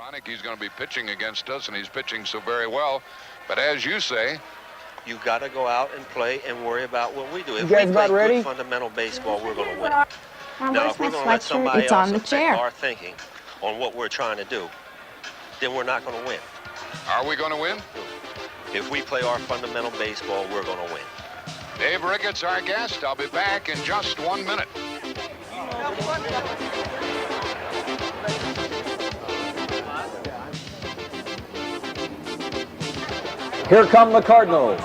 ironic he's going to be pitching against us, and he's pitching so very well. But as you say, you got to go out and play and worry about what we do. If you guys we play about ready? good fundamental baseball, we're going to win. Now, if we're going to let somebody else affect our thinking on what we're trying to do, then we're not going to win. Are we going to win? If we play our fundamental baseball, we're going to win. Dave Ricketts, our guest. I'll be back in just 1 minute. Here come the Cardinals.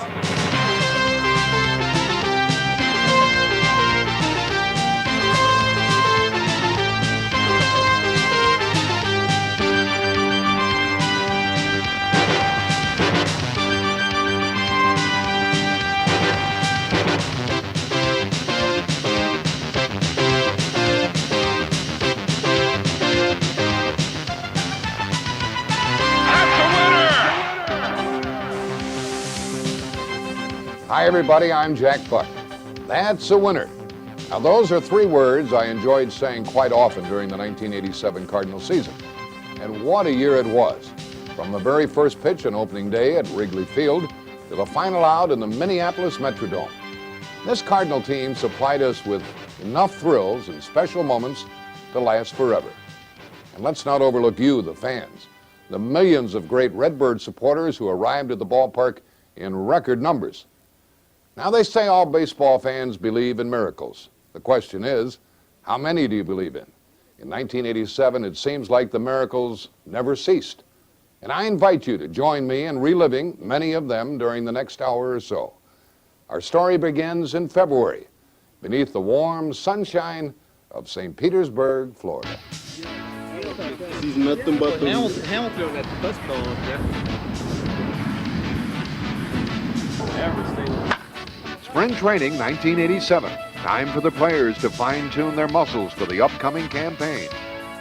Hi, everybody. I'm Jack Buck. That's a winner. Now, those are three words I enjoyed saying quite often during the 1987 Cardinal season. And what a year it was. From the very first pitch on opening day at Wrigley Field to the final out in the Minneapolis Metrodome. This Cardinal team supplied us with enough thrills and special moments to last forever. And let's not overlook you, the fans, the millions of great Redbird supporters who arrived at the ballpark in record numbers. Now, they say all baseball fans believe in miracles. The question is, how many do you believe in? In 1987, it seems like the miracles never ceased. And I invite you to join me in reliving many of them during the next hour or so. Our story begins in February, beneath the warm sunshine of St. Petersburg, Florida. He's nothing but the... Hamilton at the bus ball up there. Spring training 1987. Time for the players to fine-tune their muscles for the upcoming campaign.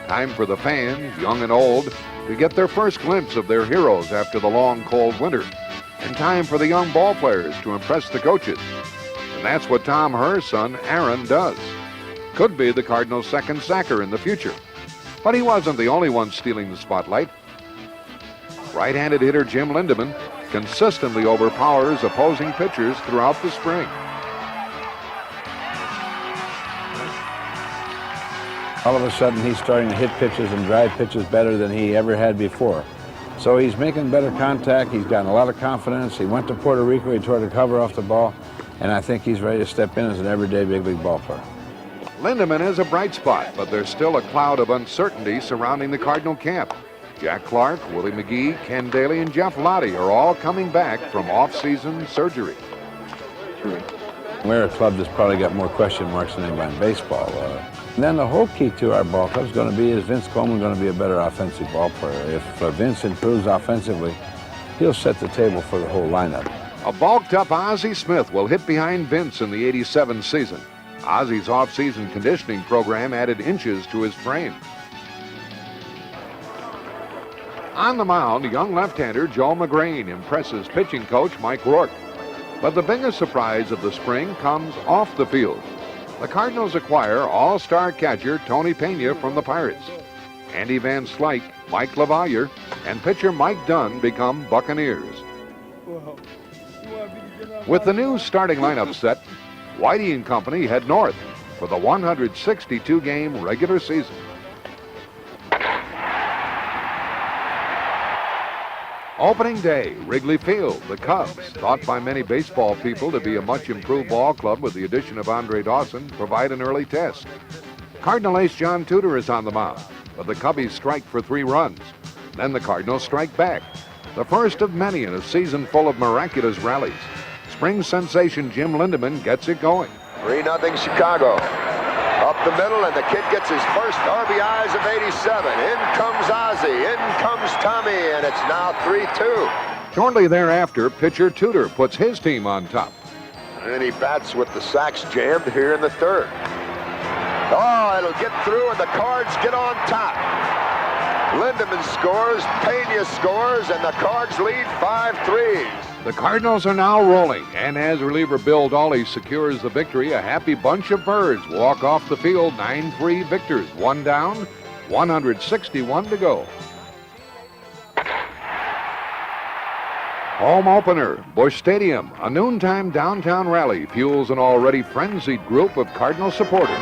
Time for the fans, young and old, to get their first glimpse of their heroes after the long, cold winter. And time for the young ball players to impress the coaches. And that's what Tom Herr's son, Aaron, does. Could be the Cardinals' second sacker in the future. But he wasn't the only one stealing the spotlight. Right-handed hitter Jim Lindemann consistently overpowers opposing pitchers throughout the spring. All of a sudden, he's starting to hit pitches and drive pitches better than he ever had before. So he's making better contact. He's gotten a lot of confidence. He went to Puerto Rico. He tore the cover off the ball. And I think he's ready to step in as an everyday big league ball player. Lindemann is a bright spot, but there's still a cloud of uncertainty surrounding the Cardinal camp. Jack Clark, Willie McGee, Ken Daly, and Jeff Lottie are all coming back from off-season surgery. We're a club that's probably got more question marks than anybody in baseball. And then the whole key to our ball club is going to be, is Vince Coleman going to be a better offensive ball player? If Vince improves offensively, he'll set the table for the whole lineup. A bulked-up Ozzie Smith will hit behind Vince in the '87 season. Ozzie's off-season conditioning program added inches to his frame. On the mound, young left-hander Joe McGrain impresses pitching coach Mike Rourke. But the biggest surprise of the spring comes off the field. The Cardinals acquire all-star catcher Tony Pena from the Pirates. Andy Van Slyke, Mike LaValliere, and pitcher Mike Dunn become Buccaneers. With the new starting lineup set, Whitey and company head north for the 162-game regular season. Opening day, Wrigley Field, the Cubs, thought by many baseball people to be a much improved ball club with the addition of Andre Dawson, provide an early test. Cardinal ace John Tudor is on the mound, but the Cubbies strike for 3 runs. Then the Cardinals strike back, the first of many in a season full of miraculous rallies. Spring sensation Jim Lindemann gets it going. 3-0 Chicago. Up the middle, and the kid gets his first RBIs of '87. In comes Ozzie, in comes Tommy, and it's now 3-2. Shortly thereafter, pitcher Tudor puts his team on top. And he bats with the sacks jammed here in the third. Oh, it'll get through, and the Cards get on top. Lindemann scores, Pena scores, and the Cards lead 5-3. The Cardinals are now rolling, and as reliever Bill Dawley secures the victory, a happy bunch of birds walk off the field, 9-3 victors, 1 down, 161 to go. Home opener, Busch Stadium. A noontime downtown rally fuels an already frenzied group of Cardinal supporters.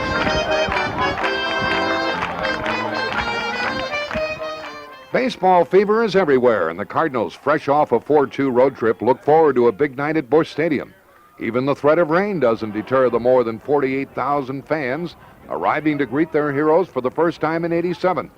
Baseball fever is everywhere, and the Cardinals, fresh off a 4-2 road trip, look forward to a big night at Busch Stadium. Even the threat of rain doesn't deter the more than 48,000 fans arriving to greet their heroes for the first time in '87.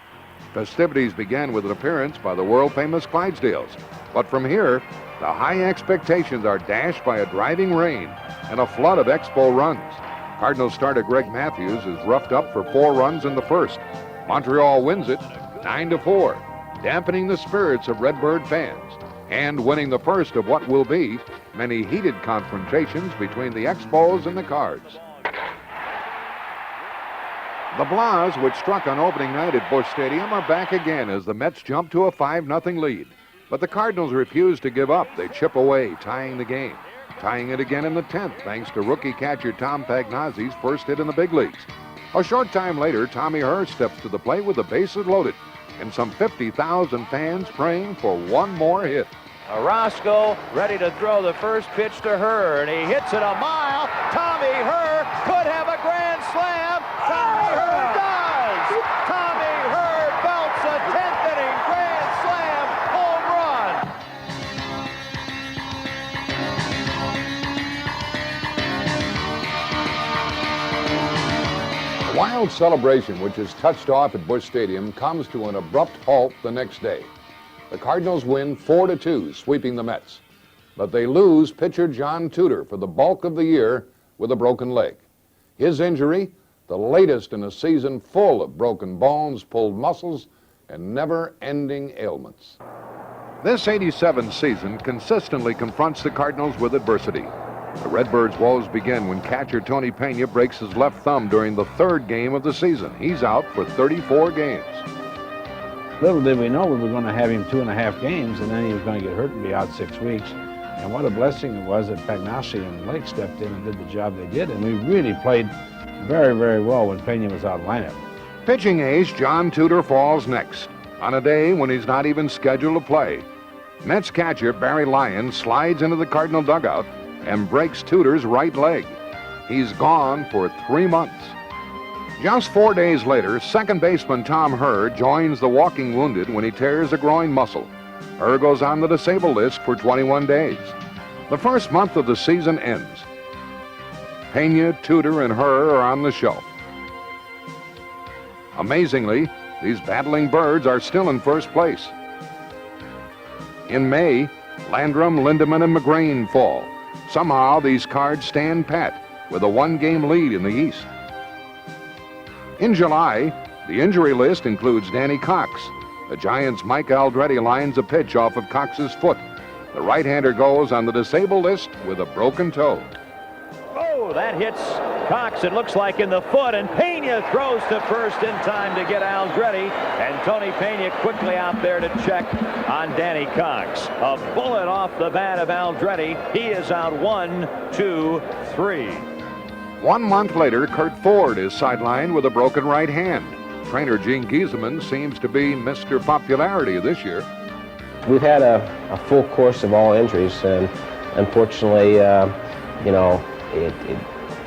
Festivities began with an appearance by the world-famous Clydesdales. But from here, the high expectations are dashed by a driving rain and a flood of Expo runs. Cardinals starter Greg Matthews is roughed up for 4 runs in the first. Montreal wins it 9-4, dampening the spirits of Redbird fans and winning the first of what will be many heated confrontations between the Expos and the Cards. The Blas, which struck on opening night at Busch Stadium, are back again as the Mets jump to a 5-0 lead. But the Cardinals refuse to give up. They chip away, tying the game. Tying it again in the 10th, thanks to rookie catcher Tom Pagnozzi's first hit in the big leagues. A short time later, Tommy Herr steps to the plate with the bases loaded, and some 50,000 fans praying for one more hit. Orozco ready to throw the first pitch to Herr, and he hits it a mile. Tommy Herr could have a grand slam. Tommy Herr does. Tommy Herr belts a 10th inning grand slam home run. The wild celebration, which is touched off at Busch Stadium, comes to an abrupt halt the next day. The Cardinals win 4-2, sweeping the Mets. But they lose pitcher John Tudor for the bulk of the year with a broken leg. His injury, the latest in a season full of broken bones, pulled muscles, and never-ending ailments. This '87 season consistently confronts the Cardinals with adversity. The Redbirds' woes begin when catcher Tony Pena breaks his left thumb during the 3rd game of the season. He's out for 34 games. Little did we know we were going to have him 2.5 games, and then he was going to get hurt and be out 6 weeks. And what a blessing it was that Pagnozzi and Lake stepped in and did the job they did, and we really played very, very well when Pena was out of lineup. Pitching ace John Tudor falls next, on a day when he's not even scheduled to play. Mets catcher Barry Lyons slides into the Cardinal dugout and breaks Tudor's right leg. He's gone for 3 months. Just 4 days later, second baseman Tom Herr joins the walking wounded when he tears a groin muscle. Herr goes on the disabled list for 21 days. The first month of the season ends. Pena, Tudor, and Herr are on the shelf. Amazingly, these battling birds are still in first place. In May, Landrum, Lindemann, and McGrain fall. Somehow, these Cards stand pat with a 1-game lead in the East. In July, the injury list includes Danny Cox. The Giants' Mike Aldrete lines a pitch off of Cox's foot. The right-hander goes on the disabled list with a broken toe. Oh, that hits Cox, it looks like, in the foot, and Pena throws to first in time to get Aldrete, and Tony Pena quickly out there to check on Danny Cox. A bullet off the bat of Aldrete. He is out 1, 2, 3. 1 month later, Kurt Ford is sidelined with a broken right hand. Trainer Gene Giesemann seems to be Mr. Popularity this year. We've had a full course of all injuries, and unfortunately,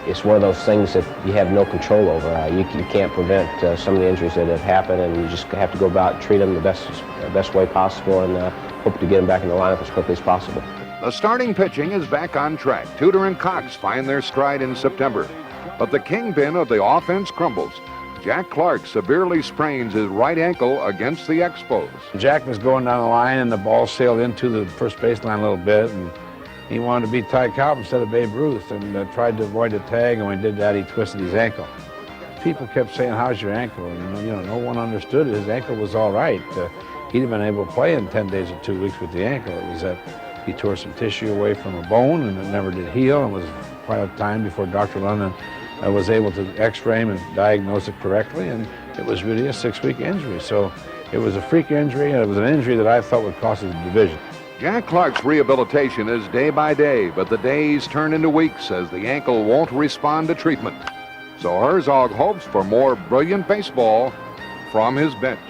it's one of those things that you have no control over. You can't prevent some of the injuries that have happened, and you just have to go about and treat them the best way possible, and hope to get them back in the lineup as quickly as possible. The starting pitching is back on track. Tudor and Cox find their stride in September. But the kingpin of the offense crumbles. Jack Clark severely sprains his right ankle against the Expos. Jack was going down the line, and the ball sailed into the first baseline a little bit, and he wanted to beat Ty Cobb instead of Babe Ruth, and tried to avoid the tag, and when he did that, he twisted his ankle. People kept saying, "How's your ankle?" And no one understood it. His ankle was all right. He'd have been able to play in 10 days or 2 weeks with the ankle. It was that he tore some tissue away from a bone, and it never did heal. It was quite a time before Dr. London was able to x-ray him and diagnose it correctly, and it was really a 6-week injury. So it was a freak injury, and it was an injury that I thought would cost us the division. Jack Clark's rehabilitation is day by day, but the days turn into weeks as the ankle won't respond to treatment. So Herzog hopes for more brilliant baseball from his bench.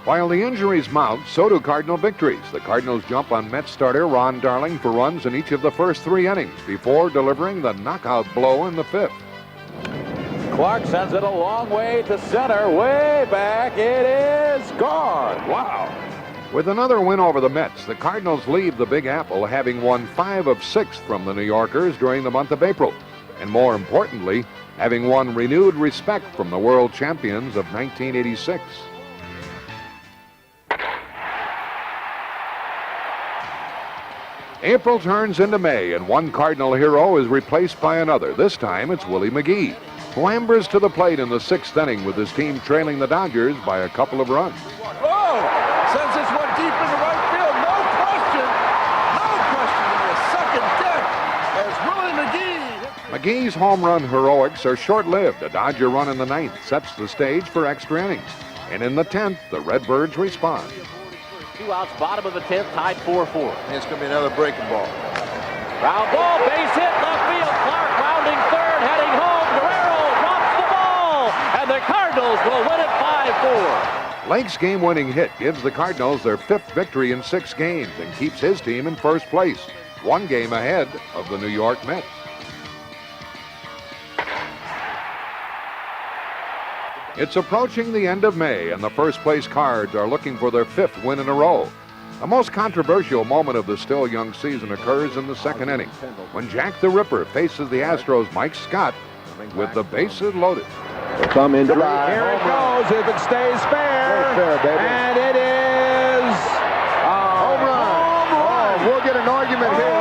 While the injuries mount, so do Cardinal victories. The Cardinals jump on Mets starter Ron Darling for runs in each of the first 3 innings before delivering the knockout blow in the 5th. Clark sends it a long way to center, way back. It is gone. Wow. With another win over the Mets, the Cardinals leave the Big Apple having won 5 of 6 from the New Yorkers during the month of April, and more importantly, having won renewed respect from the world champions of 1986. April turns into May, and one Cardinal hero is replaced by another. This time it's Willie McGee, who ambers to the plate in the 6th inning with his team trailing the Dodgers by a couple of runs. Oh! Sends this one deep into right field. No question in the second deck as Willie McGee. McGee's home run heroics are short-lived. A Dodger run in the 9th sets the stage for extra innings. And in the 10th, the Redbirds respond. 2 outs, bottom of the 10th, tied 4-4. It's going to be another breaking ball. Ground ball, base hit, left field. Clark rounding third, heading home. Guerrero drops the ball, and the Cardinals will win it 5-4. Lake's game-winning hit gives the Cardinals their 5th victory in 6 games and keeps his team in first place, 1 game ahead of the New York Mets. It's approaching the end of May, and the first-place Cards are looking for their 5th win in a row. The most controversial moment of the still young season occurs in the 2nd inning, when Jack the Ripper faces the Astros' Mike Scott with the bases loaded. Come in. Here it goes, if it stays fair. Fair, baby. And it is Home run. Oh, we'll get an argument here.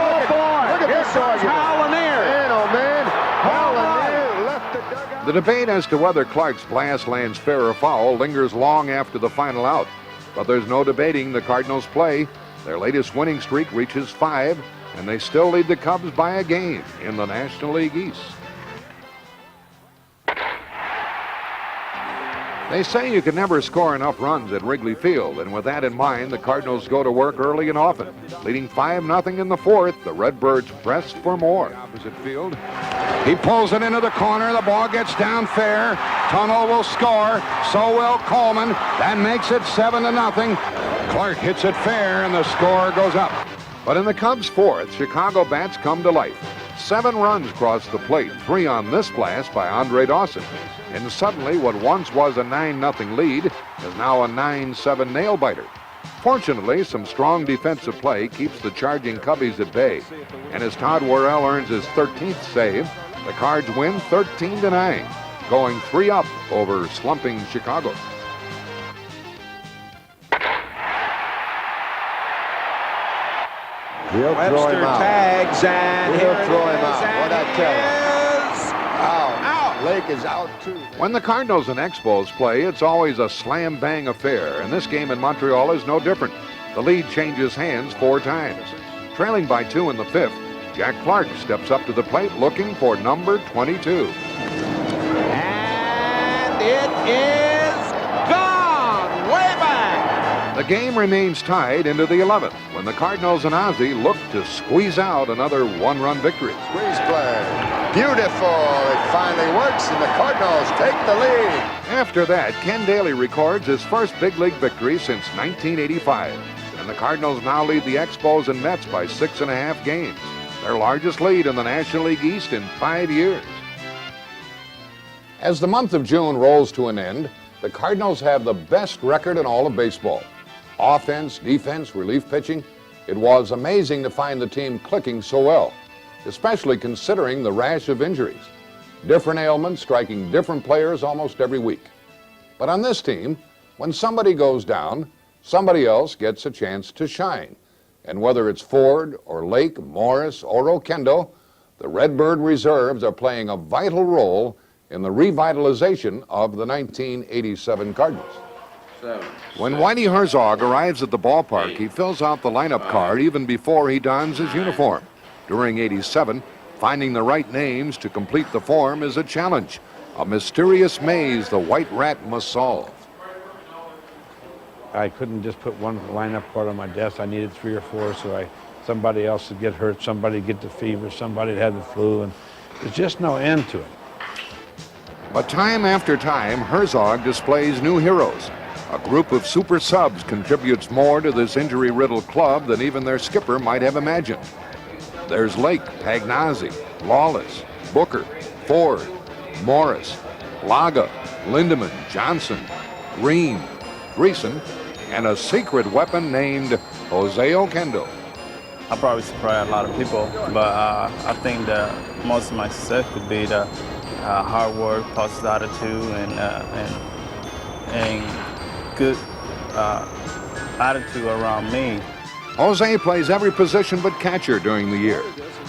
Look at this argument. Howlinier. Man, oh, man. Howlinier left the dugout. The debate as to whether Clark's blast lands fair or foul lingers long after the final out. But there's no debating the Cardinals' play. Their latest winning streak reaches 5, and they still lead the Cubs by a game in the National League East. They say you can never score enough runs at Wrigley Field, and with that in mind, the Cardinals go to work early and often. Leading 5-0 in the 4th, the Redbirds press for more. Opposite field. He pulls it into the corner. The ball gets down fair. Tunnel will score. So will Coleman. That makes it 7-0. Clark hits it fair, and the score goes up. But in the Cubs' 4th, Chicago bats come to life. 7 runs cross the plate, 3 on this blast by Andre Dawson. And suddenly, what once was a 9-0 lead is now a 9-7 nail-biter. Fortunately, some strong defensive play keeps the charging Cubbies at bay. And as Todd Worrell earns his 13th save, the Cards win 13-9, going 3 up over slumping Chicago. He'll throw him out. Tags, and He'll throw him out. What'd I tell you? Out. Lake is out, too. When the Cardinals and Expos play, it's always a slam-bang affair, and this game in Montreal is no different. The lead changes hands 4 times. Trailing by 2 in the 5th, Jack Clark steps up to the plate looking for number 22. And it is gone, way back. The game remains tied into the 11th when the Cardinals and Ozzie look to squeeze out another 1-run victory. Squeeze play. Beautiful. It finally works, and the Cardinals take the lead. After that, Ken Daly records his first big league victory since 1985. And the Cardinals now lead the Expos and Mets by 6.5 games, their largest lead in the National League East in 5 years. As the month of June rolls to an end, the Cardinals have the best record in all of baseball. Offense, defense, relief pitching. It was amazing to find the team clicking so well, especially considering the rash of injuries. Different ailments striking different players almost every week. But on this team, when somebody goes down, somebody else gets a chance to shine. And whether it's Ford or Lake, Morris or Oquendo, the Redbird reserves are playing a vital role in the revitalization of the 1987 Cardinals. When Whitey Herzog arrives at the ballpark, he fills out the lineup card even before he dons his uniform. During '87, finding the right names to complete the form is a challenge, a mysterious maze the White Rat must solve. I couldn't just put one lineup card on my desk. I needed 3 or 4, so somebody else would get hurt, somebody would get the fever, somebody would have the flu, and there's just no end to it. But time after time, Herzog displays new heroes. A group of super subs contributes more to this injury-riddled club than even their skipper might have imagined. There's Lake, Pagnazzi, Lawless, Booker, Ford, Morris, Laga, Lindemann, Johnson, Green, Dreesen, and a secret weapon named Jose Oquendo. I probably surprised a lot of people, but I think that most of my success could be the hard work, positive attitude, and good attitude around me. Jose plays every position but catcher during the year.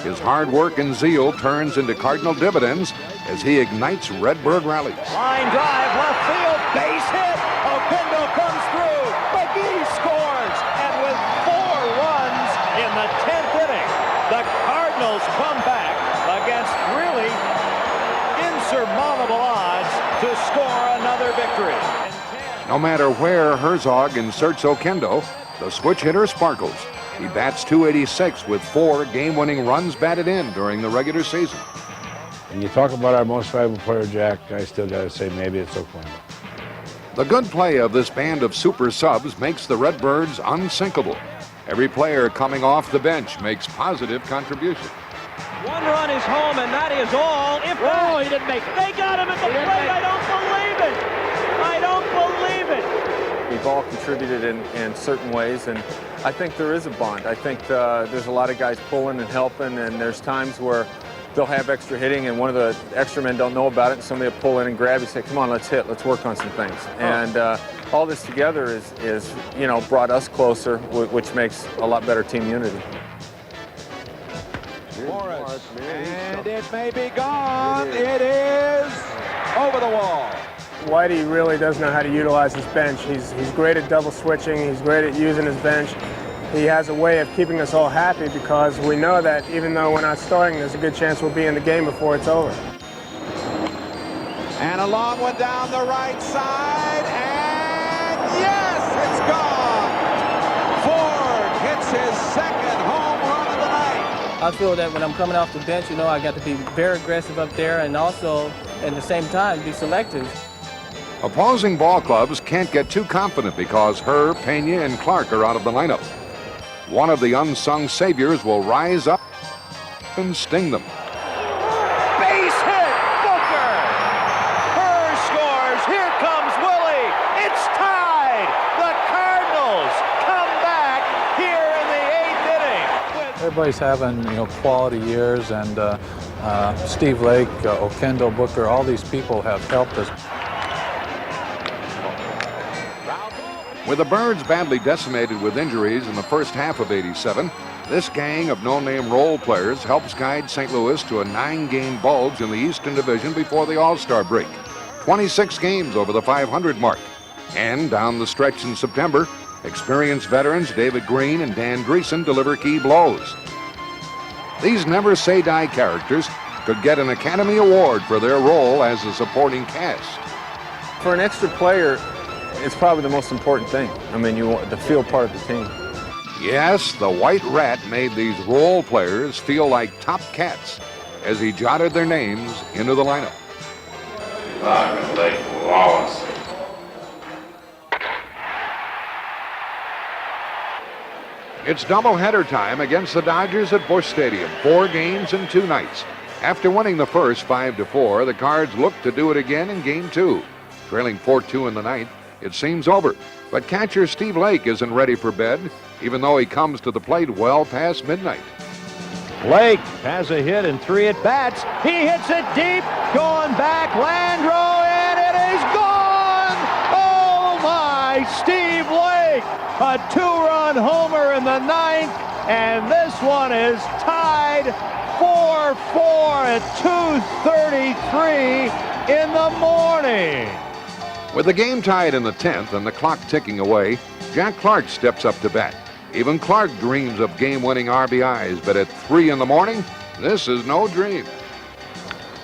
His hard work and zeal turns into Cardinal dividends as he ignites Redbird rallies. Line drive, left field, base hit. Oquendo comes through. McGee scores, and with 4 runs in the 10th inning, the Cardinals come back against really insurmountable odds to score another victory. No matter where Herzog inserts Oquendo, the switch hitter sparkles. He bats .286 with 4 game-winning runs batted in during the regular season. When you talk about our most valuable player, Jack, I still got to say maybe it's Oquendo. The good play of this band of super subs makes the Redbirds unsinkable. Every player coming off the bench makes positive contribution. 1 run is home, and that is all. He didn't make it. They got him at the plate. I don't believe it. I don't believe it. We've all contributed in certain ways, and I think there is a bond. I think there's a lot of guys pulling and helping, and there's times where they'll have extra hitting, and one of the extra men don't know about it, and somebody will pull in and grab you and say, come on, let's hit, let's work on some things. And all this together is brought us closer, which makes a lot better team unity. Morris, and it may be gone. It is over the wall. Whitey really does know how to utilize his bench. He's great at double switching. He's great at using his bench. He has a way of keeping us all happy because we know that even though we're not starting, there's a good chance we'll be in the game before it's over. And a long one down the right side, and yes, it's gone. Ford hits his 2nd home run of the night. I feel that when I'm coming off the bench, I got to be very aggressive up there and also, at the same time, be selective. Opposing ball clubs can't get too confident because Herr, Pena, and Clark are out of the lineup. One of the unsung saviors will rise up and sting them. Base hit, Booker! Herr scores, here comes Willie! It's tied! The Cardinals come back here in the 8th inning. Everybody's having, quality years, and Steve Lake, Oquendo, Booker, all these people have helped us. With the Birds badly decimated with injuries in the first half of '87, this gang of no-name role players helps guide St. Louis to a 9-game bulge in the Eastern Division before the All-Star break. 26 games over the 500 mark. And down the stretch in September, experienced veterans David Green and Dan Dreesen deliver key blows. These never-say-die characters could get an Academy Award for their role as a supporting cast. For an extra player, it's probably the most important thing. I mean, you want to feel part of the team. Yes, the White Rat made these role players feel like top cats as he jotted their names into the lineup. It's doubleheader time against the Dodgers at Busch Stadium. 4 games in 2 nights. After winning the first 5-4, the Cards look to do it again in Game 2. Trailing 4-2 in the ninth, it seems over. But catcher Steve Lake isn't ready for bed, even though he comes to the plate well past midnight. Lake has a hit in 3 at-bats. He hits it deep, going back, Landreau, and it is gone! Oh my, Steve Lake! A 2-run homer in the 9th, and this one is tied 4-4 at 2:33 in the morning. With the game tied in the 10th and the clock ticking away, Jack Clark steps up to bat. Even Clark dreams of game-winning RBIs, but at 3 in the morning, this is no dream.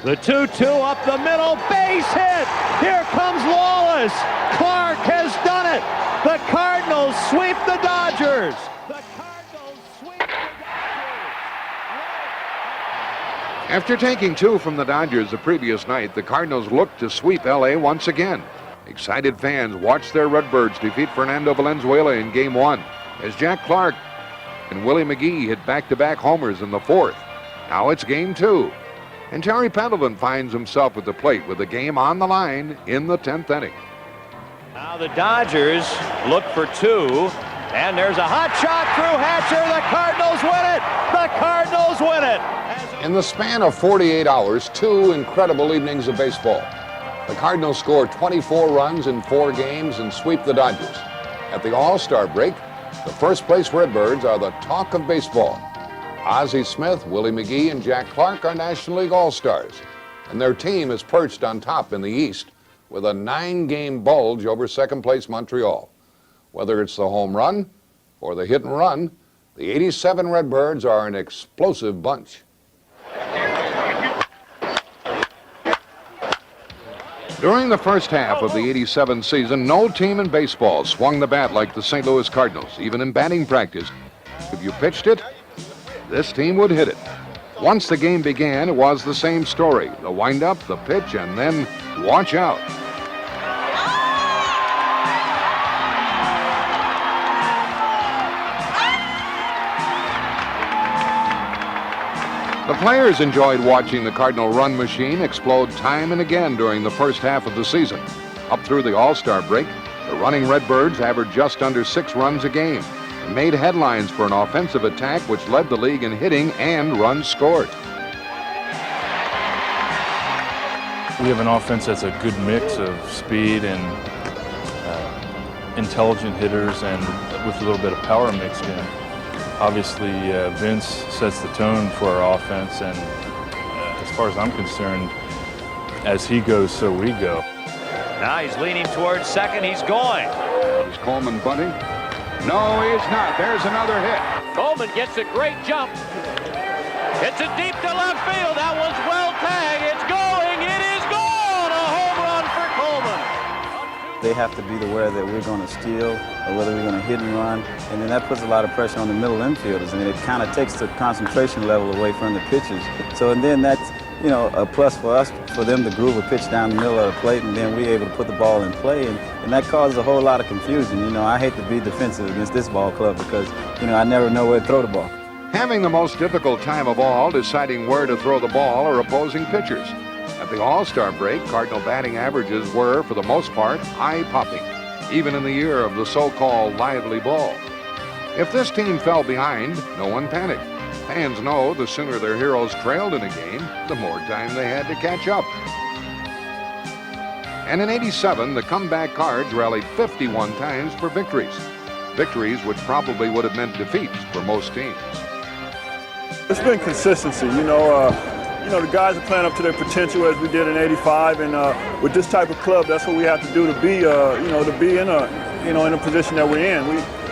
The 2-2 up the middle, base hit! Here comes Lawless! Clark has done it! The Cardinals sweep the Dodgers! The Cardinals sweep the Dodgers! After taking 2 from the Dodgers the previous night, the Cardinals look to sweep L.A. once again. Excited fans watched their Redbirds defeat Fernando Valenzuela in Game 1 as Jack Clark and Willie McGee hit back-to-back homers in the 4th. Now it's Game 2, and Terry Pendleton finds himself at the plate with the game on the line in the 10th inning. Now the Dodgers look for 2, and there's a hot shot through Hatcher. The Cardinals win it! The Cardinals win it! In the span of 48 hours, 2 incredible evenings of baseball. The Cardinals score 24 runs in 4 games and sweep the Dodgers. At the All-Star break, the first-place Redbirds are the talk of baseball. Ozzie Smith, Willie McGee, and Jack Clark are National League All-Stars, and their team is perched on top in the East with a 9-game bulge over second-place Montreal. Whether it's the home run or the hit and run, the 87 Redbirds are an explosive bunch. During the first half of the 87 season, no team in baseball swung the bat like the St. Louis Cardinals, even in batting practice. If you pitched it, this team would hit it. Once the game began, it was the same story. The windup, the pitch, and then watch out. The players enjoyed watching the Cardinal run machine explode time and again during the first half of the season. Up through the All-Star break, the running Redbirds averaged just under 6 runs a game and made headlines for an offensive attack which led the league in hitting and runs scored. We have an offense that's a good mix of speed and intelligent hitters and with a little bit of power mixed in. Obviously, Vince sets the tone for our offense, and as far as I'm concerned, as he goes, so we go. Now he's leaning towards second. He's going. Is Coleman bunting? No, he's not. There's another hit. Coleman gets a great jump. It's a deep to left field. That was well tagged. It's going. It is gone. A home run for Coleman. They have to be aware that we're going to steal or whether we're going to hit and run, and then that puts a lot of pressure on the middle infielders, and it kind of takes the concentration level away from the pitchers. So, and then that's, you know, a plus for us, for them to groove a pitch down the middle of the plate, and then we're able to put the ball in play, and that causes a whole lot of confusion. You know, I hate to be defensive against this ball club because, you know, I never know where to throw the ball. Having the most difficult time of all deciding where to throw the ball are opposing pitchers. At the All-Star break, Cardinal batting averages were, for the most part, eye-popping, even in the year of the so-called lively ball. If this team fell behind, no one panicked. Fans know the sooner their heroes trailed in a game, the more time they had to catch up. And in '87, the comeback Cards rallied 51 times for victories. Victories which probably would have meant defeats for most teams. It's been consistency, you know, the guys are playing up to their potential as we did in '85, and with this type of club, that's what we have to do to be, to be in a position that we're in.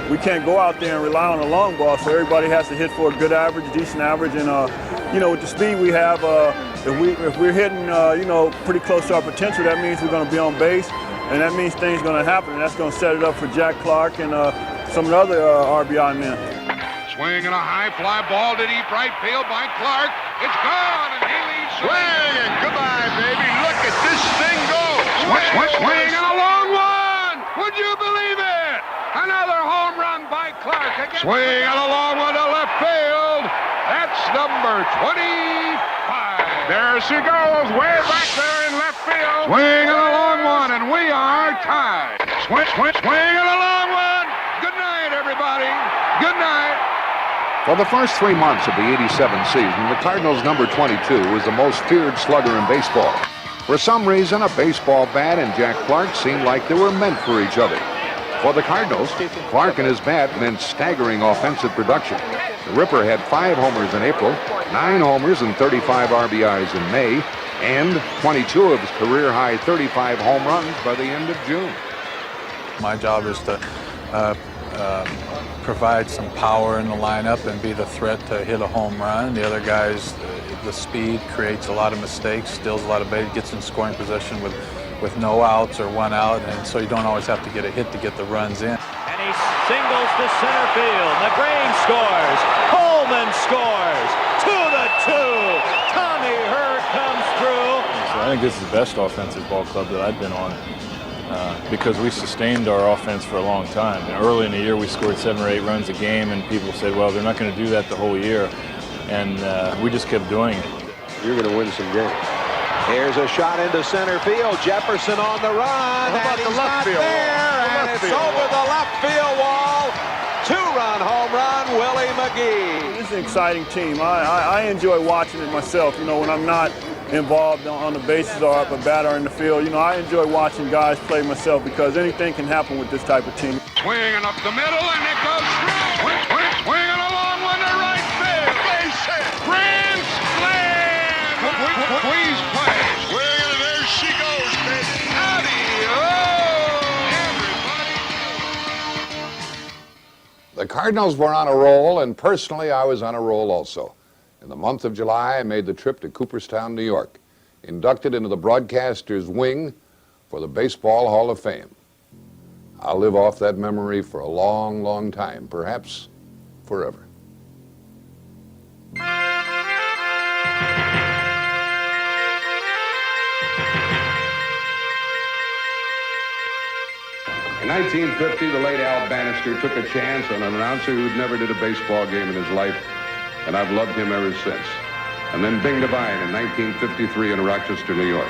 We can't go out there and rely on a long ball, so everybody has to hit for a good average, decent average, and with the speed we have, if we're hitting, pretty close to our potential, that means we're going to be on base, and that means things are going to happen, and that's going to set it up for Jack Clark and some of the other RBI men. Swing and a high fly ball to deep right field by Clark. It's gone, and he leads. Swing and goodbye, baby. Look at this thing go. Swing and a long one. Would you believe it? Another home run by Clark. Again. Swing and a long one to left field. That's number 25. There she goes, way back there in left field. Swing and a long one, and we are tied. Swing and a long one. Good night, everybody. Good night. For the first 3 months of the '87 season, the Cardinals' number 22 was the most feared slugger in baseball. For some reason, a baseball bat and Jack Clark seemed like they were meant for each other. For the Cardinals, Clark and his bat meant staggering offensive production. The Ripper had 5 homers in April, 9 homers and 35 RBIs in May, and 22 of his career-high 35 home runs by the end of June. My job is to provide some power in the lineup and be the threat to hit a home run. The other guys, the speed creates a lot of mistakes, steals a lot of base, gets in scoring position with no outs or 1 out, and so you don't always have to get a hit to get the runs in. And he singles to center field. McGrain scores. Coleman scores. 2-2. Tommy Hurd comes through. So I think this is the best offensive ball club that I've been on. because we sustained our offense for a long time. And early in the year, we scored 7 or 8 runs a game, and people said, well, they're not going to do that the whole year. And we just kept doing it. You're going to win some games. Here's a shot into center field. Jefferson on the run. How about and the he's left not field there. wall? And it's over the left field wall. 2-run home run, Willie McGee. It's an exciting team. I enjoy watching it myself. You know, when I'm not involved on the bases or up a batter in the field, you know, I enjoy watching guys play myself because anything can happen with this type of team. Swinging up the middle, and it goes through. Swinging a long one to right field. Base hit. Grand slam. Squeeze play. Swinging, and there she goes, baby. Howdy, everybody. The Cardinals were on a roll, and personally, I was on a roll also. In the month of July, I made the trip to Cooperstown, New York, inducted into the broadcaster's wing for the Baseball Hall of Fame. I'll live off that memory for a long, long time, perhaps forever. In 1950, the late Al Bannister took a chance on an announcer who'd never did a baseball game in his life, and I've loved him ever since. And then Bing Devine in 1953 in Rochester, New York.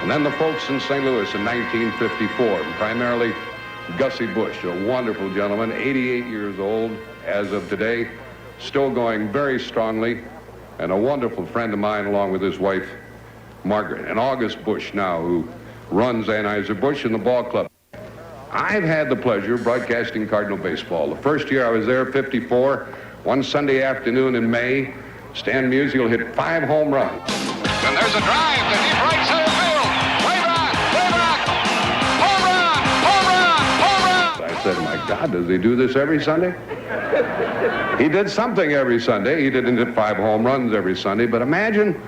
And then the folks in St. Louis in 1954, and primarily Gussie Bush, a wonderful gentleman, 88 years old as of today, still going very strongly, and a wonderful friend of mine along with his wife, Margaret. And August Bush now, who runs Anheuser-Busch in the ball club. I've had the pleasure of broadcasting Cardinal baseball. The first year I was there, 54, one Sunday afternoon in May, Stan Musial hit 5 home runs. And there's a drive to deep right center field. Way back, home run, home run, home run. I said, my God, does he do this every Sunday? He did something every Sunday. He didn't hit 5 home runs every Sunday, but imagine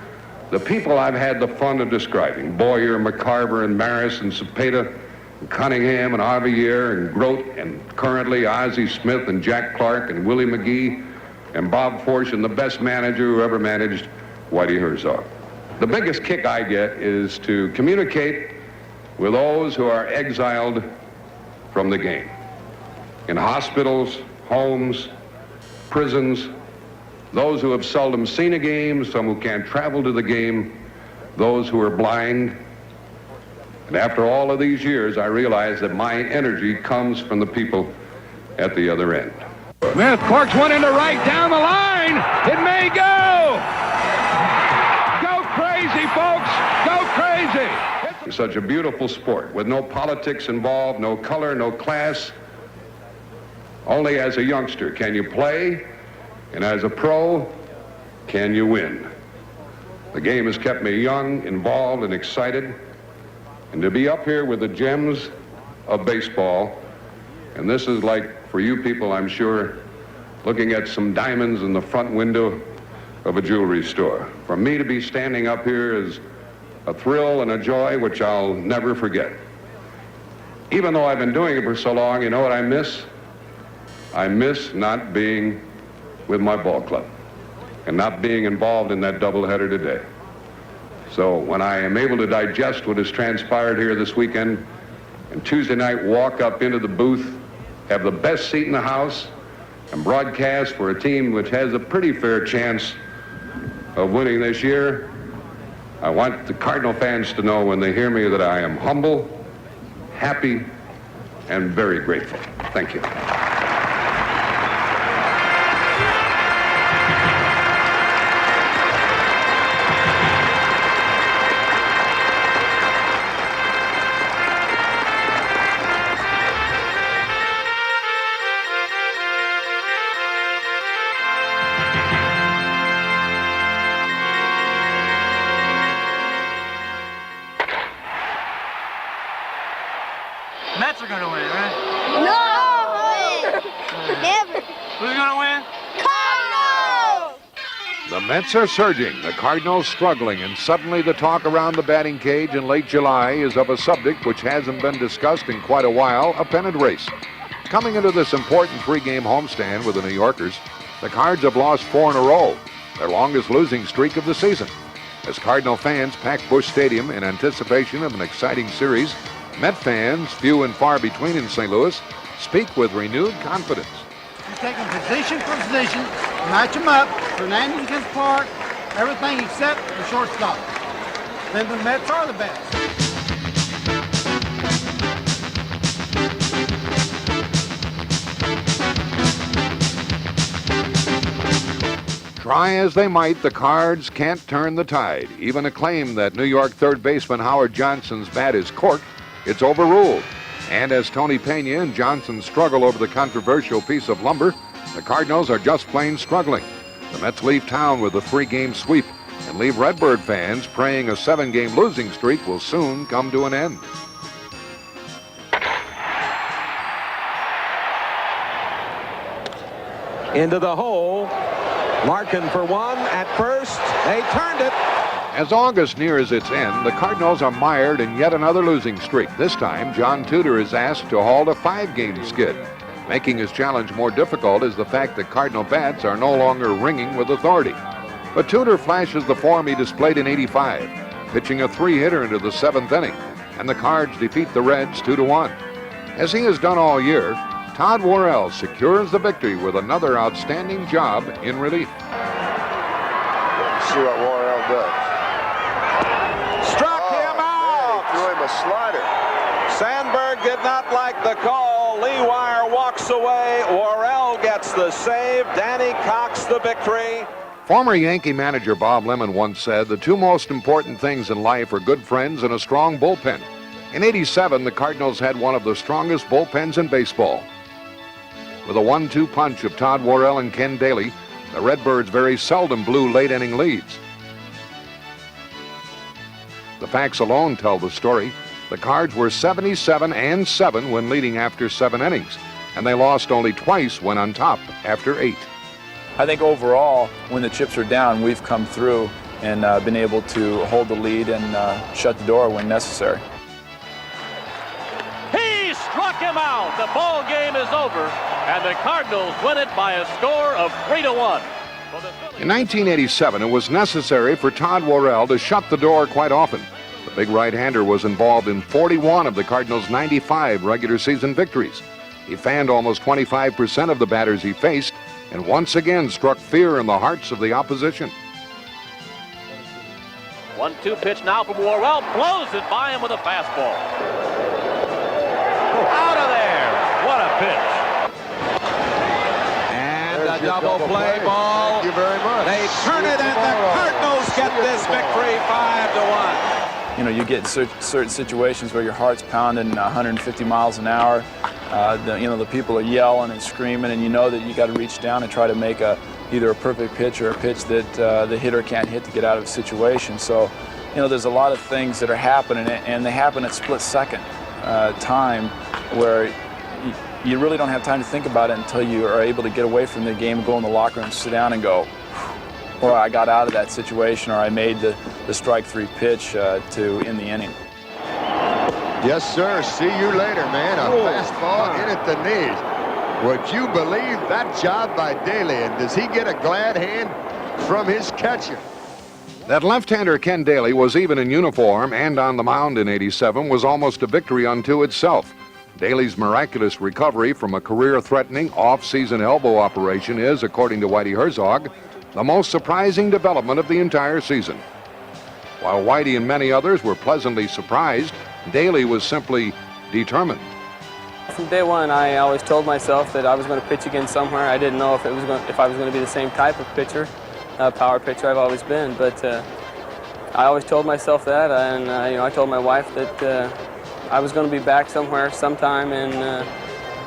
the people I've had the fun of describing. Boyer, McCarver, and Maris, and Cepeda, and Cunningham, and Javier, and Grote, and currently Ozzie Smith, and Jack Clark, and Willie McGee, and Bob Forsch, and the best manager who ever managed, Whitey Herzog. The biggest kick I get is to communicate with those who are exiled from the game. In hospitals, homes, prisons, those who have seldom seen a game, some who can't travel to the game, those who are blind. And after all of these years, I realize that my energy comes from the people at the other end. Smith corks one into right down the line. It may go. Go crazy, folks. Go crazy. It's such a beautiful sport with no politics involved, no color, no class. Only as a youngster can you play, and as a pro, can you win. The game has kept me young, involved, and excited. And to be up here with the gems of baseball, and this is like, for you people, I'm sure, looking at some diamonds in the front window of a jewelry store. For me to be standing up here is a thrill and a joy which I'll never forget. Even though I've been doing it for so long, you know what I miss? I miss not being with my ball club and not being involved in that doubleheader today. So when I am able to digest what has transpired here this weekend, and Tuesday night walk up into the booth, have the best seat in the house, and broadcast for a team which has a pretty fair chance of winning this year, I want the Cardinal fans to know when they hear me that I am humble, happy, and very grateful. Thank you. Mets are going to win, right? No! Never. Who's going to win? Cardinals! The Mets are surging, the Cardinals struggling, and suddenly the talk around the batting cage in late July is of a subject which hasn't been discussed in quite a while, a pennant race. Coming into this important 3-game homestand with the New Yorkers, the Cards have lost 4 in a row, their longest losing streak of the season. As Cardinal fans pack Busch Stadium in anticipation of an exciting series, Met fans, few and far between in St. Louis, speak with renewed confidence. You take them position for position, match them up, Fernandez against Clark, everything except the shortstop. Then the Mets are the best. Try as they might, the Cards can't turn the tide. Even a claim that New York third baseman Howard Johnson's bat is cork, it's overruled. And as Tony Pena and Johnson struggle over the controversial piece of lumber, the Cardinals are just plain struggling. The Mets leave town with a 3-game sweep and leave Redbird fans praying a 7-game losing streak will soon come to an end. Into the hole. Larkin for one at first. They turned it. As August nears its end, the Cardinals are mired in yet another losing streak. This time, John Tudor is asked to halt a 5-game skid. Making his challenge more difficult is the fact that Cardinal bats are no longer ringing with authority. But Tudor flashes the form he displayed in '85, pitching a 3-hitter into the 7th inning, and the Cards defeat the Reds 2-1. As he has done all year, Todd Worrell secures the victory with another outstanding job in relief. Let's see what Worrell does. Struck him out. He threw him a slider. Sandberg did not like the call. Lee Wire walks away. Worrell gets the save. Danny Cox the victory. Former Yankee manager Bob Lemon once said, "The two most important things in life are good friends and a strong bullpen." In '87, the Cardinals had one of the strongest bullpens in baseball. With a 1-2 punch of Todd Worrell and Ken Daly, the Redbirds very seldom blew late-inning leads. The facts alone tell the story. The Cards were 77-7 when leading after 7 innings, and they lost only twice when on top after 8. I think overall, when the chips are down, we've come through and been able to hold the lead and shut the door when necessary. He struck him out. The ball game is over, and the Cardinals win it by a score of 3-1. In 1987, it was necessary for Todd Worrell to shut the door quite often. The big right-hander was involved in 41 of the Cardinals' 95 regular season victories. He fanned almost 25% of the batters he faced and once again struck fear in the hearts of the opposition. 1-2 pitch now from Worrell. Blows it by him with a fastball. Out of there. What a pitch. And a double play ball. Thank you very much. They turn it, and the Cardinals get this victory 5-1. You know, you get certain situations where your heart's pounding 150 miles an hour. The people are yelling and screaming, and you know that you got to reach down and try to make either a perfect pitch or a pitch that the hitter can't hit to get out of a situation. So, there's a lot of things that are happening, and they happen at split-second time, where you really don't have time to think about it until you are able to get away from the game, go in the locker room, sit down and go, or I got out of that situation, or I made the strike 3 pitch to end the inning. Yes, sir. See you later, man. A fastball in at the knees. Would you believe that job by Daly? And does he get a glad hand from his catcher? That left-hander Ken Daly was even in uniform and on the mound in '87 was almost a victory unto itself. Daly's miraculous recovery from a career-threatening off-season elbow operation is, according to Whitey Herzog, the most surprising development of the entire season. While Whitey and many others were pleasantly surprised, Daly was simply determined. From day one, I always told myself that I was going to pitch again somewhere. I didn't know if I was going to be the same type of pitcher, power pitcher I've always been, but I always told myself that, and I told my wife that I was going to be back somewhere sometime, and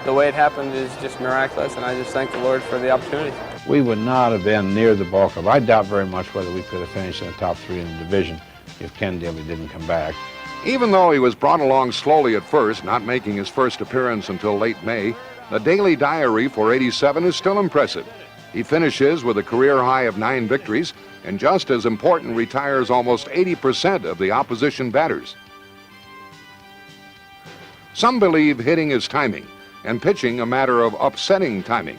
the way it happened is just miraculous, and I just thank the Lord for the opportunity. We would not have been near the ball club. I doubt very much whether we could have finished in the top 3 in the division if Ken Daly didn't come back. Even though he was brought along slowly at first, not making his first appearance until late May, the Daly diary for '87 is still impressive. He finishes with a career high of 9 victories, and just as important, retires almost 80% of the opposition batters. Some believe hitting is timing, and pitching a matter of upsetting timing.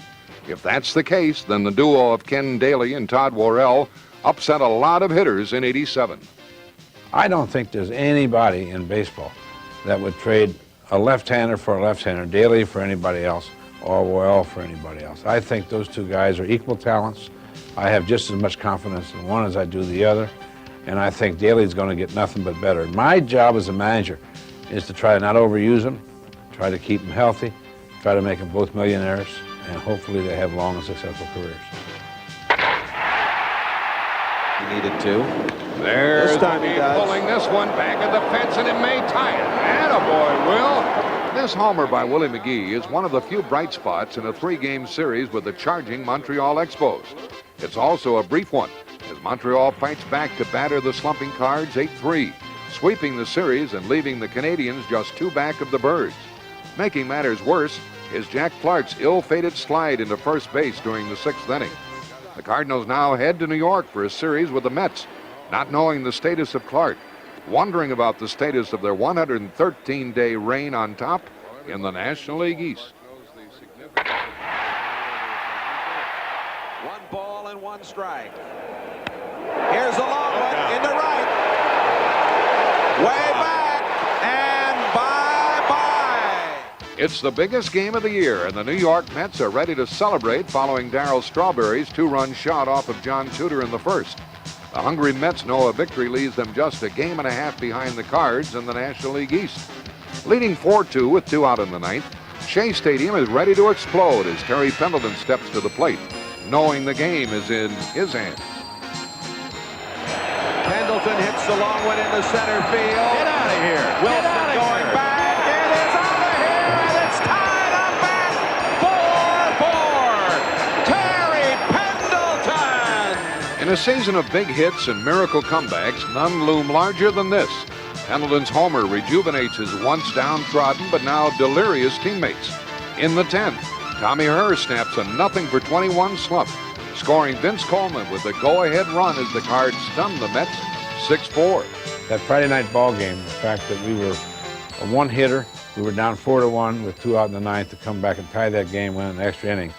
If that's the case, then the duo of Ken Daly and Todd Worrell upset a lot of hitters in '87. I don't think there's anybody in baseball that would trade a left-hander for a left-hander, Daly for anybody else, or Well for anybody else. I think those two guys are equal talents. I have just as much confidence in one as I do the other, and I think Daly's going to get nothing but better. My job as a manager is to try to not overuse them, try to keep them healthy, try to make them both millionaires, and hopefully they have long and successful careers. He needed to. There's This time he does. pulling this one back at the fence, and it may tie it. Attaboy, Will. This homer by Willie McGee is one of the few bright spots in a 3-game series with the charging Montreal Expos. It's also a brief one, as Montreal fights back to batter the slumping Cards 8-3, sweeping the series and leaving the Canadians just 2 back of the Birds. Making matters worse is Jack Clark's ill-fated slide into first base during the 6th inning. The Cardinals now head to New York for a series with the Mets, not knowing the status of Clark, wondering about the status of their 113-day reign on top in the National League East. 1 ball and 1 strike. Here's a long one into right. Way back and bye-bye. It's the biggest game of the year, and the New York Mets are ready to celebrate following Darryl Strawberry's 2-run shot off of John Tudor in the first. The hungry Mets know a victory leaves them just a game and a half behind the Cards in the National League East. Leading 4-2 with 2 out in the 9th, Shea Stadium is ready to explode as Terry Pendleton steps to the plate, knowing the game is in his hands. Pendleton hits the long one into center field. Get out of here. Wilson going back. It is out of here, and it's tied up at 4-4. Terry Pendleton. In a season of big hits and miracle comebacks, none loom larger than this. Pendleton's homer rejuvenates his once downtrodden but now delirious teammates. In the 10th, Tommy Herr snaps a 0-for-21 slump, scoring Vince Coleman with a go-ahead run as the Cards stunned the Mets 6-4. That Friday night ball game, the fact that we were a one-hitter, we were down 4-1 with 2 out in the 9th to come back and tie that game, win an extra inning.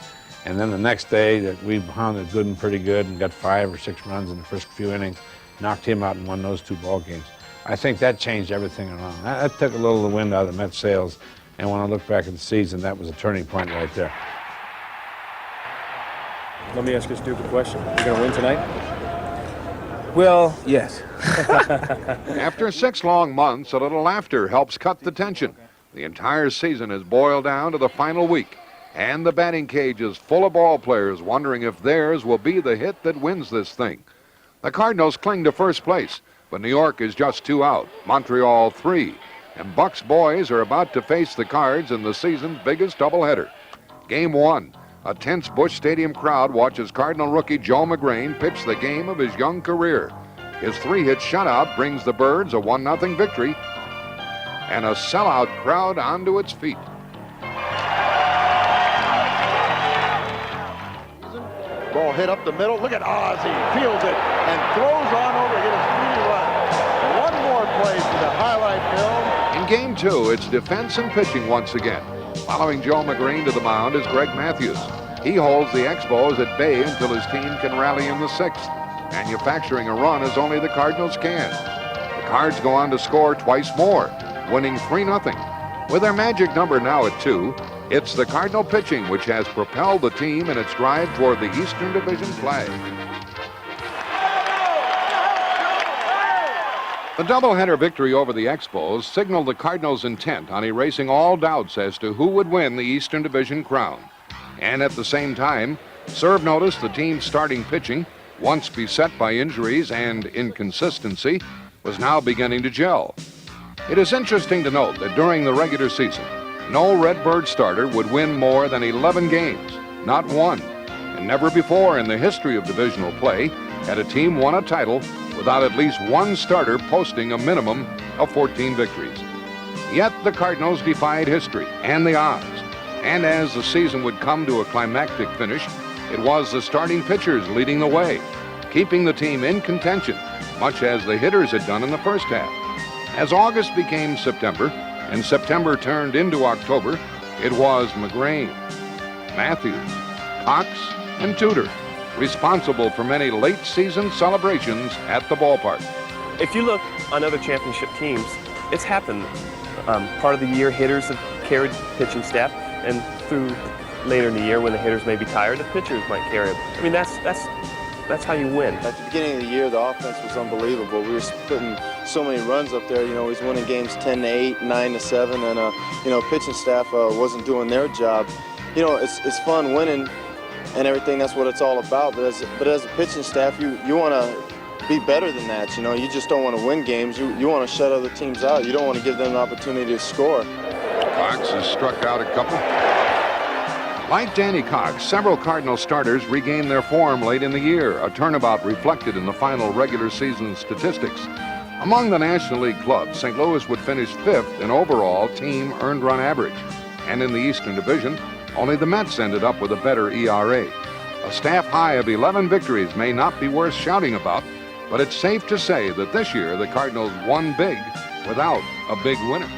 And then the next day that we pounded good and pretty good and got 5 or 6 runs in the first few innings, knocked him out and won those 2 ball games. I think that changed everything around. That took a little of the wind out of the Mets' sails, and when I look back at the season, that was a turning point right there. Let me ask you a stupid question. You going to win tonight? Well, yes. After 6 long months, a little laughter helps cut the tension. The entire season has boiled down to the final week, and the batting cage is full of ball players wondering if theirs will be the hit that wins this thing. The Cardinals cling to first place, but New York is just 2 out, Montreal 3, and Buck's boys are about to face the Cards in the season's biggest doubleheader. Game 1. A tense Busch Stadium crowd watches Cardinal rookie Joe McGrain pitch the game of his young career. His 3-hit shutout brings the Birds a 1-0 victory and a sellout crowd onto its feet. Ball hit up the middle. Look at Ozzie. Fields it and throws on over to get a speedy run. One more play to the highlight film. In Game 2, it's defense and pitching once again. Following Joe McGrain to the mound is Greg Matthews. He holds the Expos at bay until his team can rally in the 6th, manufacturing a run as only the Cardinals can. The Cards go on to score twice more, winning 3-0. With their magic number now at 2, it's the Cardinal pitching which has propelled the team in its drive toward the Eastern Division flag. The doubleheader victory over the Expos signaled the Cardinals' intent on erasing all doubts as to who would win the Eastern Division crown. And at the same time, serve notice the team's starting pitching, once beset by injuries and inconsistency, was now beginning to gel. It is interesting to note that during the regular season, no Redbird starter would win more than 11 games, not one. And never before in the history of divisional play had a team won a title without at least one starter posting a minimum of 14 victories. Yet the Cardinals defied history and the odds. And as the season would come to a climactic finish, it was the starting pitchers leading the way, keeping the team in contention, much as the hitters had done in the first half. As August became September, and September turned into October, it was McGrain, Matthews, Cox, and Tudor responsible for many late-season celebrations at the ballpark. If you look on other championship teams, it's happened Part of the year, hitters have carried the pitching staff, and through later in the year, when the hitters may be tired, the pitchers might carry them. I mean, that's how you win. At the beginning of the year, the offense was unbelievable. We were putting so many runs up there. You know, we was winning games 10-8, 9-7, and you know, pitching staff wasn't doing their job. You know, it's fun winning and everything. That's what it's all about. But as a pitching staff, you want to be better than that. You know, you just don't want to win games. You want to shut other teams out. You don't want to give them an opportunity to score. Cox has struck out a couple. Like Danny Cox, several Cardinal starters regained their form late in the year, a turnabout reflected in the final regular season statistics. Among the National League clubs, St. Louis would finish 5th in overall team earned run average. And in the Eastern Division, only the Mets ended up with a better ERA. A staff high of 11 victories may not be worth shouting about, but it's safe to say that this year the Cardinals won big without a big winner.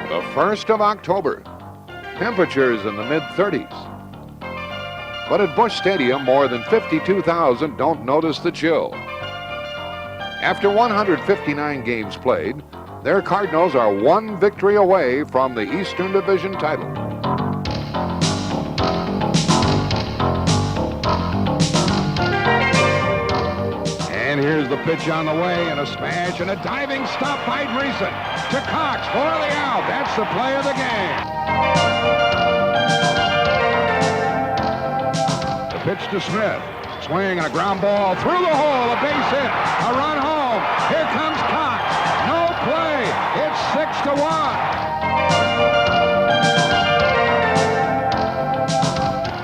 The 1st of October, temperatures in the mid-30s. But at Busch Stadium, more than 52,000 don't notice the chill. After 159 games played, their Cardinals are one victory away from the Eastern Division title. And here's the pitch on the way, and a smash and a diving stop by Dreesen to Cox for the out. That's the play of the game. The pitch to Smith. Swing and a ground ball through the hole. A base hit. A run home. Here comes Cox. No play. It's 6-1.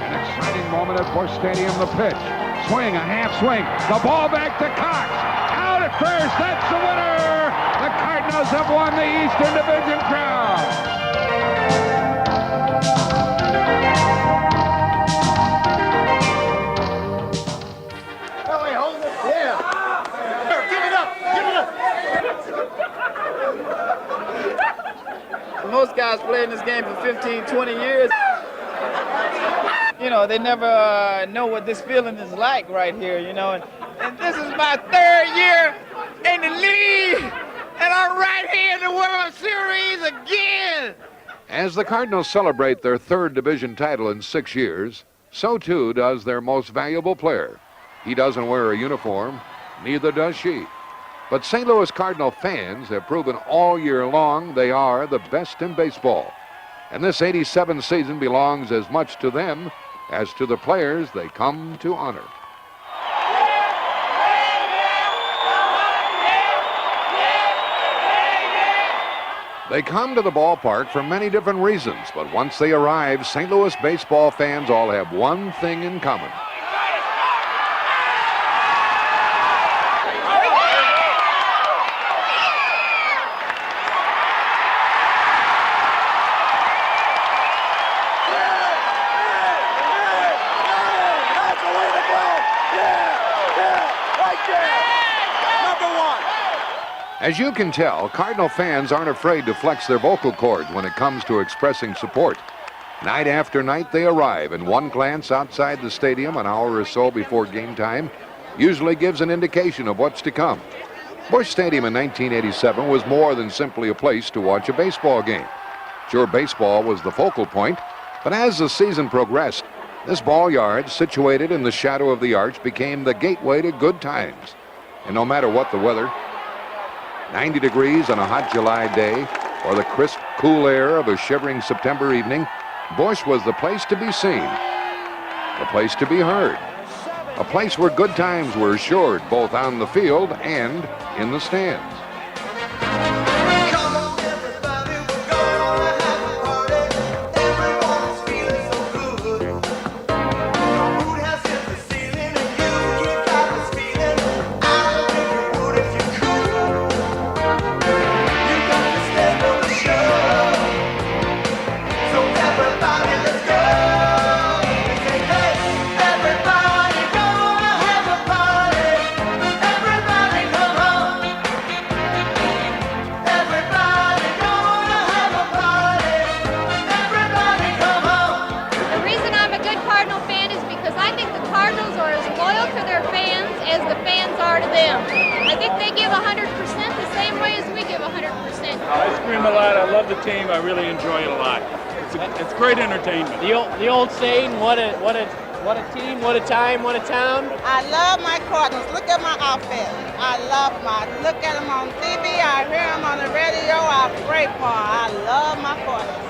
An exciting moment at Busch Stadium. The pitch. Swing, a half swing. The ball back to Cox. Out at first. That's the winner. The Cardinals have won the Eastern Division crown. Most guys play in this game for 15, 20 years. You know, they never know what this feeling is like right here, you know. And this is my 3rd year in the league, and I'm right here in the World Series again. As the Cardinals celebrate their 3rd division title in 6 years, so too does their most valuable player. He doesn't wear a uniform, neither does she. But St. Louis Cardinal fans have proven all year long they are the best in baseball. And this '87 season belongs as much to them as to the players they come to honor. They come to the ballpark for many different reasons, but once they arrive, St. Louis baseball fans all have one thing in common. As you can tell, Cardinal fans aren't afraid to flex their vocal cords when it comes to expressing support. Night after night they arrive, and one glance outside the stadium an hour or so before game time usually gives an indication of what's to come. Busch Stadium in 1987 was more than simply a place to watch a baseball game. Sure, baseball was the focal point, but as the season progressed, this ball yard, situated in the shadow of the arch, became the gateway to good times. And no matter what the weather, 90 degrees on a hot July day, or the crisp, cool air of a shivering September evening, Busch was the place to be seen, the place to be heard, a place where good times were assured both on the field and in the stands. as the fans are to them. I think they give 100% the same way as we give 100%. I scream a lot. I love the team. I really enjoy it a lot. It's great entertainment. The old saying, what a team, what a time, what a town. I love my Cardinals. Look at my outfit. I love look at them on TV. I hear them on the radio. I pray for them. I love my Cardinals.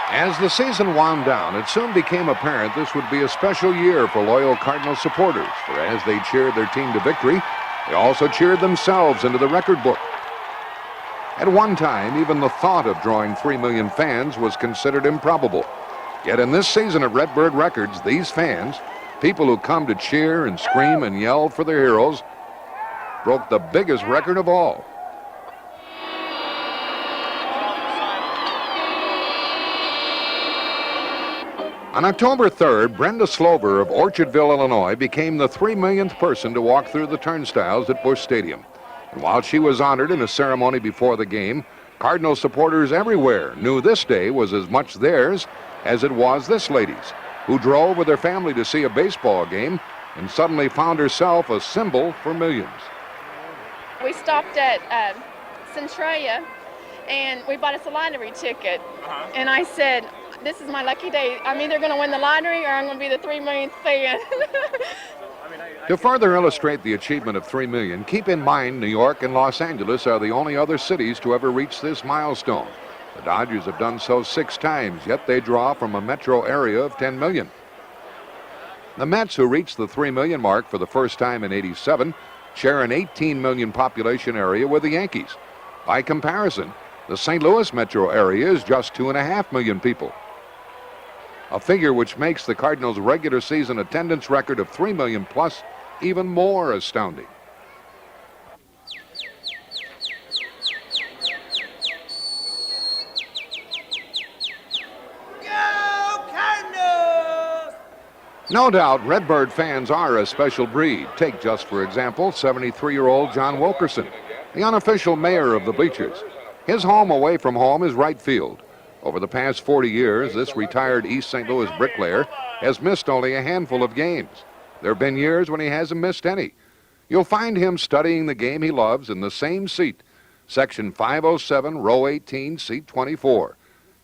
As the season wound down, it soon became apparent this would be a special year for loyal Cardinal supporters, for as they cheered their team to victory, they also cheered themselves into the record book. At one time, even the thought of drawing 3 million fans was considered improbable. Yet in this season of Redbird Records, these fans, people who come to cheer and scream and yell for their heroes, broke the biggest record of all. On October 3rd, Brenda Slover of Orchardville, Illinois, became the 3 millionth person to walk through the turnstiles at Busch Stadium. And while she was honored in a ceremony before the game, Cardinal supporters everywhere knew this day was as much theirs as it was this lady's, who drove with her family to see a baseball game and suddenly found herself a symbol for millions. We stopped at Centralia and we bought us a lottery ticket. And I said, this is my lucky day. I'm either going to win the lottery or I'm going to be the 3 millionth fan. To further illustrate the achievement of 3 million, keep in mind New York and Los Angeles are the only other cities to ever reach this milestone. The Dodgers have done so 6 times, yet they draw from a metro area of 10 million. The Mets, who reached the 3 million mark for the first time in '87, share an 18 million population area with the Yankees. By comparison, the St. Louis metro area is just 2.5 million people. A figure which makes the Cardinals' regular season attendance record of 3 million plus even more astounding. No doubt, Redbird fans are a special breed. Take just for example, 73-year-old John Wilkerson, the unofficial mayor of the bleachers. His home away from home is right field. Over the past 40 years, this retired East St. Louis bricklayer has missed only a handful of games. There have been years when he hasn't missed any. You'll find him studying the game he loves in the same seat, section 507, row 18, seat 24.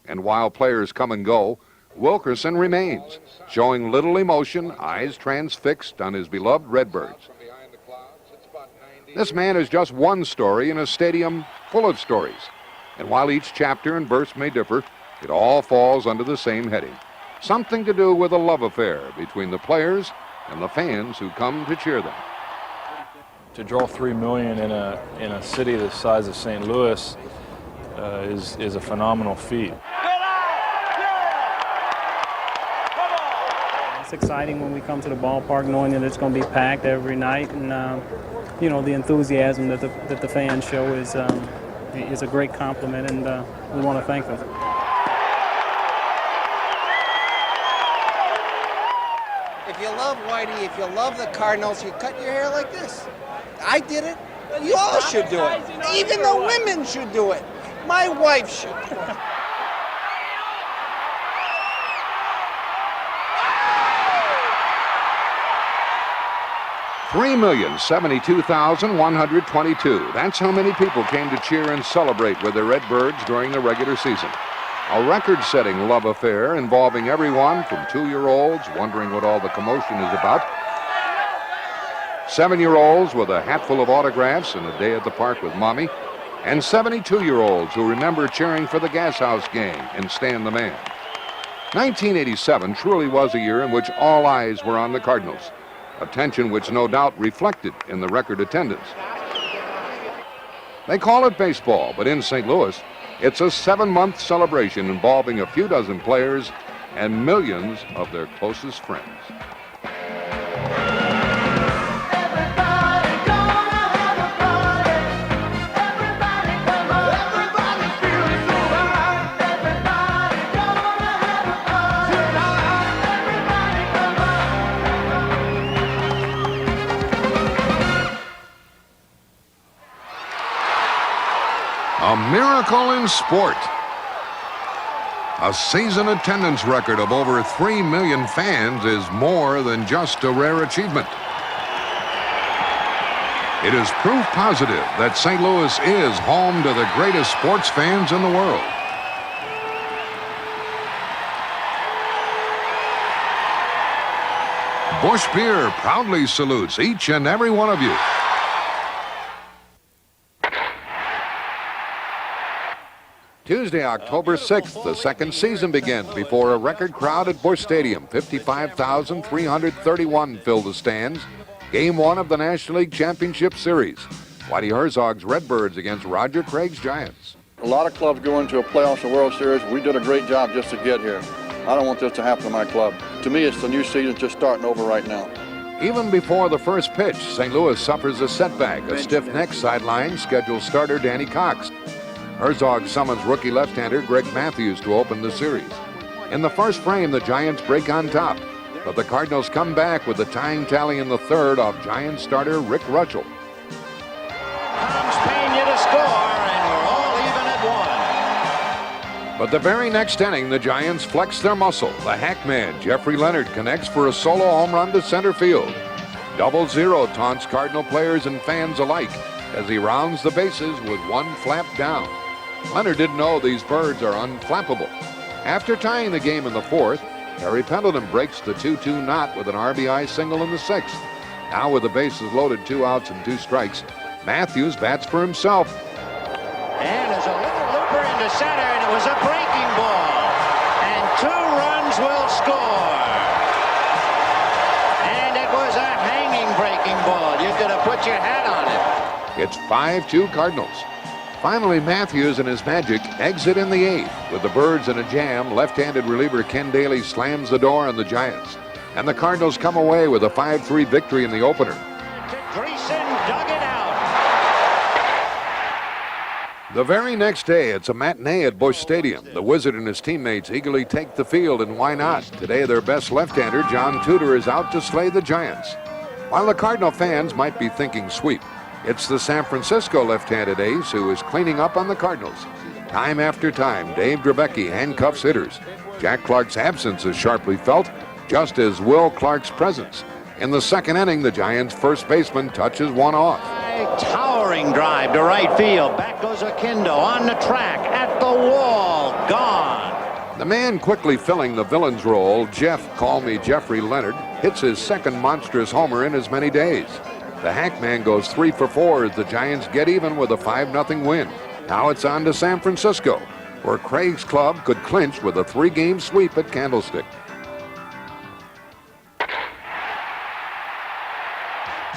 And while players come and go, Wilkerson remains, showing little emotion, eyes transfixed on his beloved Redbirds. This man is just one story in a stadium full of stories. And while each chapter and verse may differ, it all falls under the same heading. Something to do with a love affair between the players and the fans who come to cheer them. To draw 3 million in a city the size of St. Louis is a phenomenal feat. It's exciting when we come to the ballpark knowing that it's going to be packed every night, and you know, the enthusiasm that the fans show is a great compliment, and we want to thank them. If you love Whitey, if you love the Cardinals, you cut your hair like this. I did it. You all should do it. Even the women should do it. My wife should. 3,072,122. That's how many people came to cheer and celebrate with the Redbirds during the regular season. A record-setting love affair involving everyone from 2-year-olds wondering what all the commotion is about, 7-year-olds with a hatful of autographs and a day at the park with Mommy, and 72-year-olds who remember cheering for the Gas House Gang and Stan the Man. 1987 truly was a year in which all eyes were on the Cardinals, attention which no doubt reflected in the record attendance. They call it baseball, but in St. Louis, it's a 7-month celebration involving a few dozen players and millions of their closest friends. A miracle in sport. A season attendance record of over 3 million fans is more than just a rare achievement. It is proof positive that St. Louis is home to the greatest sports fans in the world. Busch Beer proudly salutes each and every one of you. Tuesday, October 6th, the second season begins before a record crowd at Busch Stadium. 55,331 filled the stands. Game 1 of the National League Championship Series. Whitey Herzog's Redbirds against Roger Craig's Giants. A lot of clubs go into a playoffs or World Series. We did a great job just to get here. I don't want this to happen to my club. To me, it's the new season just starting over right now. Even before the first pitch, St. Louis suffers a setback. A stiff neck sideline scheduled starter Danny Cox. Herzog summons rookie left-hander Greg Matthews to open the series. In the first frame, the Giants break on top, but the Cardinals come back with the tying tally in the third off Giants starter Rick Rutschel. Comes Pena to score, and we're all even at one. But the very next inning, the Giants flex their muscle. The Hackman, Jeffrey Leonard, connects for a solo home run to center field. 0-0 taunts Cardinal players and fans alike as he rounds the bases with one flap down. Leonard didn't know these birds are unflappable. After tying the game in the fourth, Harry Pendleton breaks the 2-2 knot with an RBI single in the sixth. Now with the bases loaded, 2 outs and 2 strikes, Matthews bats for himself. And there's a little looper into center, and it was a breaking ball. And 2 runs will score. And it was a hanging breaking ball. You could have put your hat on it. It's 5-2 Cardinals. Finally, Matthews and his magic exit in the 8th. With the Birds in a jam, left-handed reliever Ken Daly slams the door on the Giants. And the Cardinals come away with a 5-3 victory in the opener. Dreesen dug it out. The very next day, it's a matinee at Busch Stadium. The Wizard and his teammates eagerly take the field, and why not? Today, their best left-hander, John Tudor, is out to slay the Giants. While the Cardinal fans might be thinking sweep, it's the San Francisco left-handed ace who is cleaning up on the Cardinals. Time after time, Dave Dravecky handcuffs hitters. Jack Clark's absence is sharply felt, just as Will Clark's presence. In the second inning, the Giants' first baseman touches one off. Towering drive to right field. Back goes Akindo on the track, at the wall, gone. The man quickly filling the villain's role, Call Me Jeffrey Leonard, hits his second monstrous homer in as many days. The Hackman goes 3 for 4 as the Giants get even with a 5-0 win. Now it's on to San Francisco, where Craig's club could clinch with a 3-game sweep at Candlestick.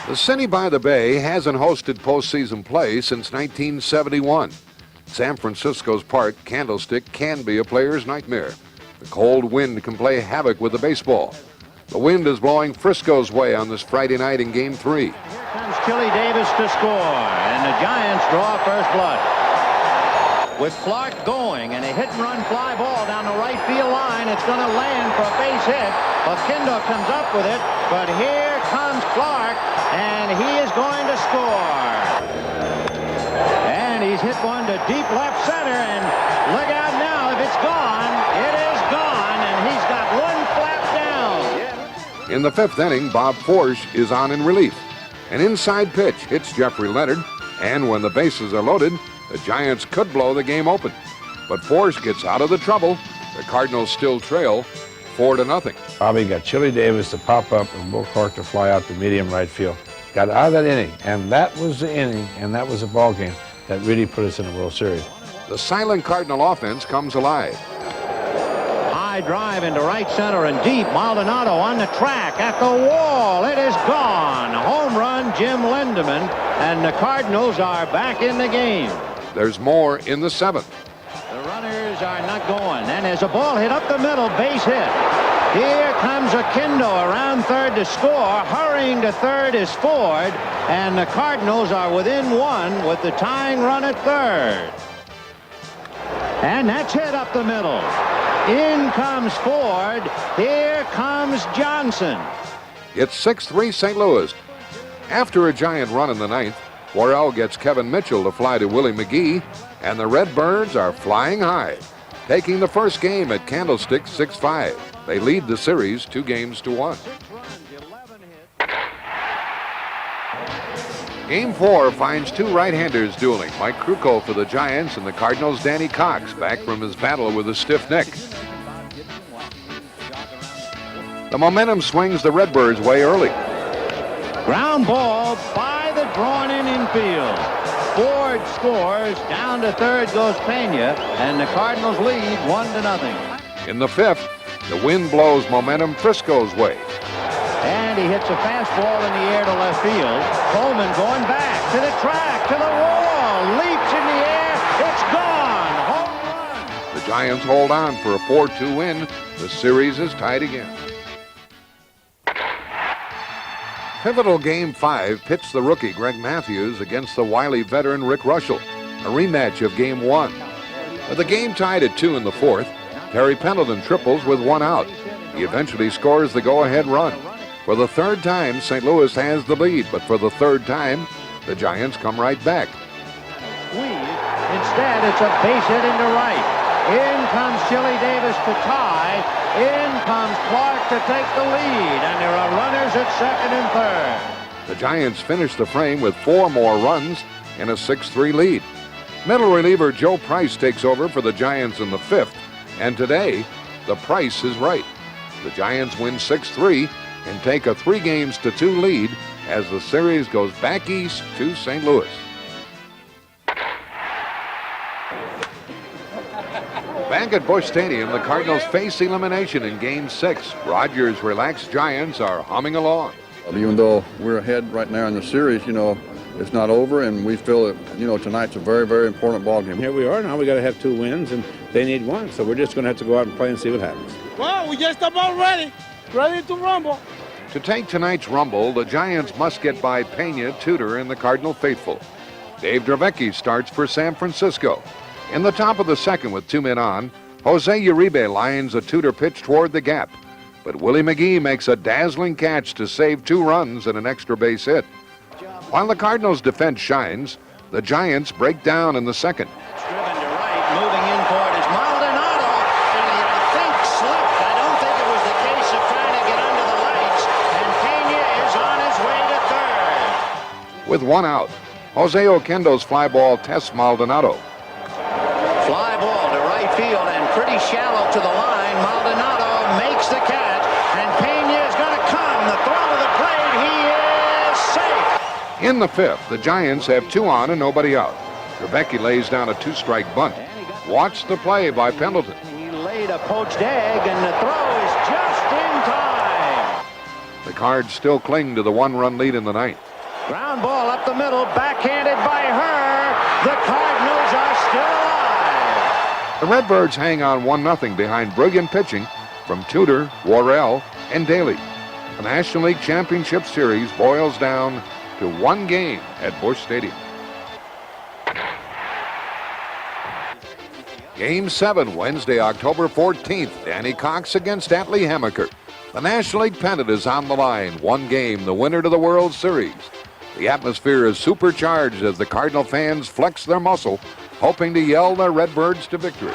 The city by the bay hasn't hosted postseason play since 1971. San Francisco's park, Candlestick, can be a player's nightmare. The cold wind can play havoc with the baseball. The wind is blowing Frisco's way on this Friday night in Game 3. Here comes Chili Davis to score, and the Giants draw first blood. With Clark going, and a hit-and-run fly ball down the right field line. It's going to land for a base hit. Akindo comes up with it, but here comes Clark, and he is going to score. And he's hit one to deep left center, and look out now. If it's gone, it is gone, and he's got one flap down. In the 5th inning, Bob Forsch is on in relief. An inside pitch hits Jeffrey Leonard, and when the bases are loaded, the Giants could blow the game open. But Forsch gets out of the trouble. The Cardinals still trail 4-0. Bobby got Chili Davis to pop up and Will Clark to fly out to medium right field. Got out of that inning, and that was the inning, and that was the ball game that really put us in the World Series. The silent Cardinal offense comes alive. High drive into right center and deep. Maldonado on the track, at the wall. It is gone. Home run, Jim Lindemann, and the Cardinals are back in the game. There's more in the 7th. The runners are not going, and there's a ball hit up the middle, base hit. Here comes Akindo around third to score. Hurrying to third is Ford, and the Cardinals are within 1 with the tying run at third. And that's hit up the middle. In comes Ford. Here comes Johnson. It's 6-3 St. Louis. After a giant run in the 9th, Worrell gets Kevin Mitchell to fly to Willie McGee, and the Redbirds are flying high. taking the first game at Candlestick 6-5. They lead the series 2-1. Game 4 finds two right-handers dueling. Mike Krukow for the Giants and the Cardinals' Danny Cox, back from his battle with a stiff neck. The momentum swings the Redbirds' way early. Ground ball by the drawn-in infield. Ford scores. Down to third goes Pena, and the Cardinals lead 1-0. In the fifth, the wind blows momentum Frisco's way. And he hits a fastball in the air to left field. Coleman going back to the track, to the wall, leaps in the air. It's gone. Home run. The Giants hold on for a 4-2 win. The series is tied again. Pivotal Game 5 pits the rookie Greg Matthews against the wily veteran Rick Russell, a rematch of Game 1. With the game tied at 2 in the fourth, Terry Pendleton triples with 1 out. He eventually scores the go-ahead run. For the third time, St. Louis has the lead, but for the third time, the Giants come right back. Instead, it's a base hit into right. In comes Chili Davis to tie. In comes Clark to take the lead, and there are runners at second and third. The Giants finish the frame with 4 more runs and a 6-3 lead. Middle reliever Joe Price takes over for the Giants in the fifth, and today, the price is right. The Giants win 6-3 and take a 3-2 lead as the series goes back east to St. Louis. Back at Busch Stadium, the Cardinals face elimination in Game 6. Rogers' relaxed Giants are humming along. Even though we're ahead right now in the series, it's not over, and we feel that, tonight's a very, very important ball game. Here we are now. We got to have 2 wins, and they need 1. So we're just going to have to go out and play and see what happens. Well, we just about ready to rumble. To take tonight's rumble, the Giants must get by Pena, Tudor, and the Cardinal faithful. Dave Dravecky starts for San Francisco. In the top of the second with 2 men on, Jose Uribe lines a Tudor pitch toward the gap. But Willie McGee makes a dazzling catch to save 2 runs and an extra base hit. While the Cardinals' defense shines, the Giants break down in the second. Driven to right, moving in for it is Maldonado, and he, I think, slipped. I don't think it was the case of trying to get under the lights, and Pena is on his way to third. With 1 out, Jose Oquendo's fly ball tests Maldonado. Fly ball to right field and pretty shallow to the line. Maldonado makes the catch, and Pena is going to come. The throw to the plate, he is safe. In the fifth, the Giants have 2 on and nobody out. Dravecky lays down a 2-strike bunt. Watch the play by Pendleton. He laid a poached egg, and the throw is just in time. The Cards still cling to the 1-run lead in the ninth. Ground ball up the middle, backhanded by her. The Cardinals are still alive. The Redbirds hang on 1-0 behind brilliant pitching from Tudor, Worrell, and Daly. The National League Championship Series boils down to 1 game at Busch Stadium. Game 7, Wednesday, October 14th. Danny Cox against Atlee Hammaker. The National League pennant is on the line. 1 game, the winner to the World Series. The atmosphere is supercharged as the Cardinal fans flex their muscle, hoping to yell their Redbirds to victory.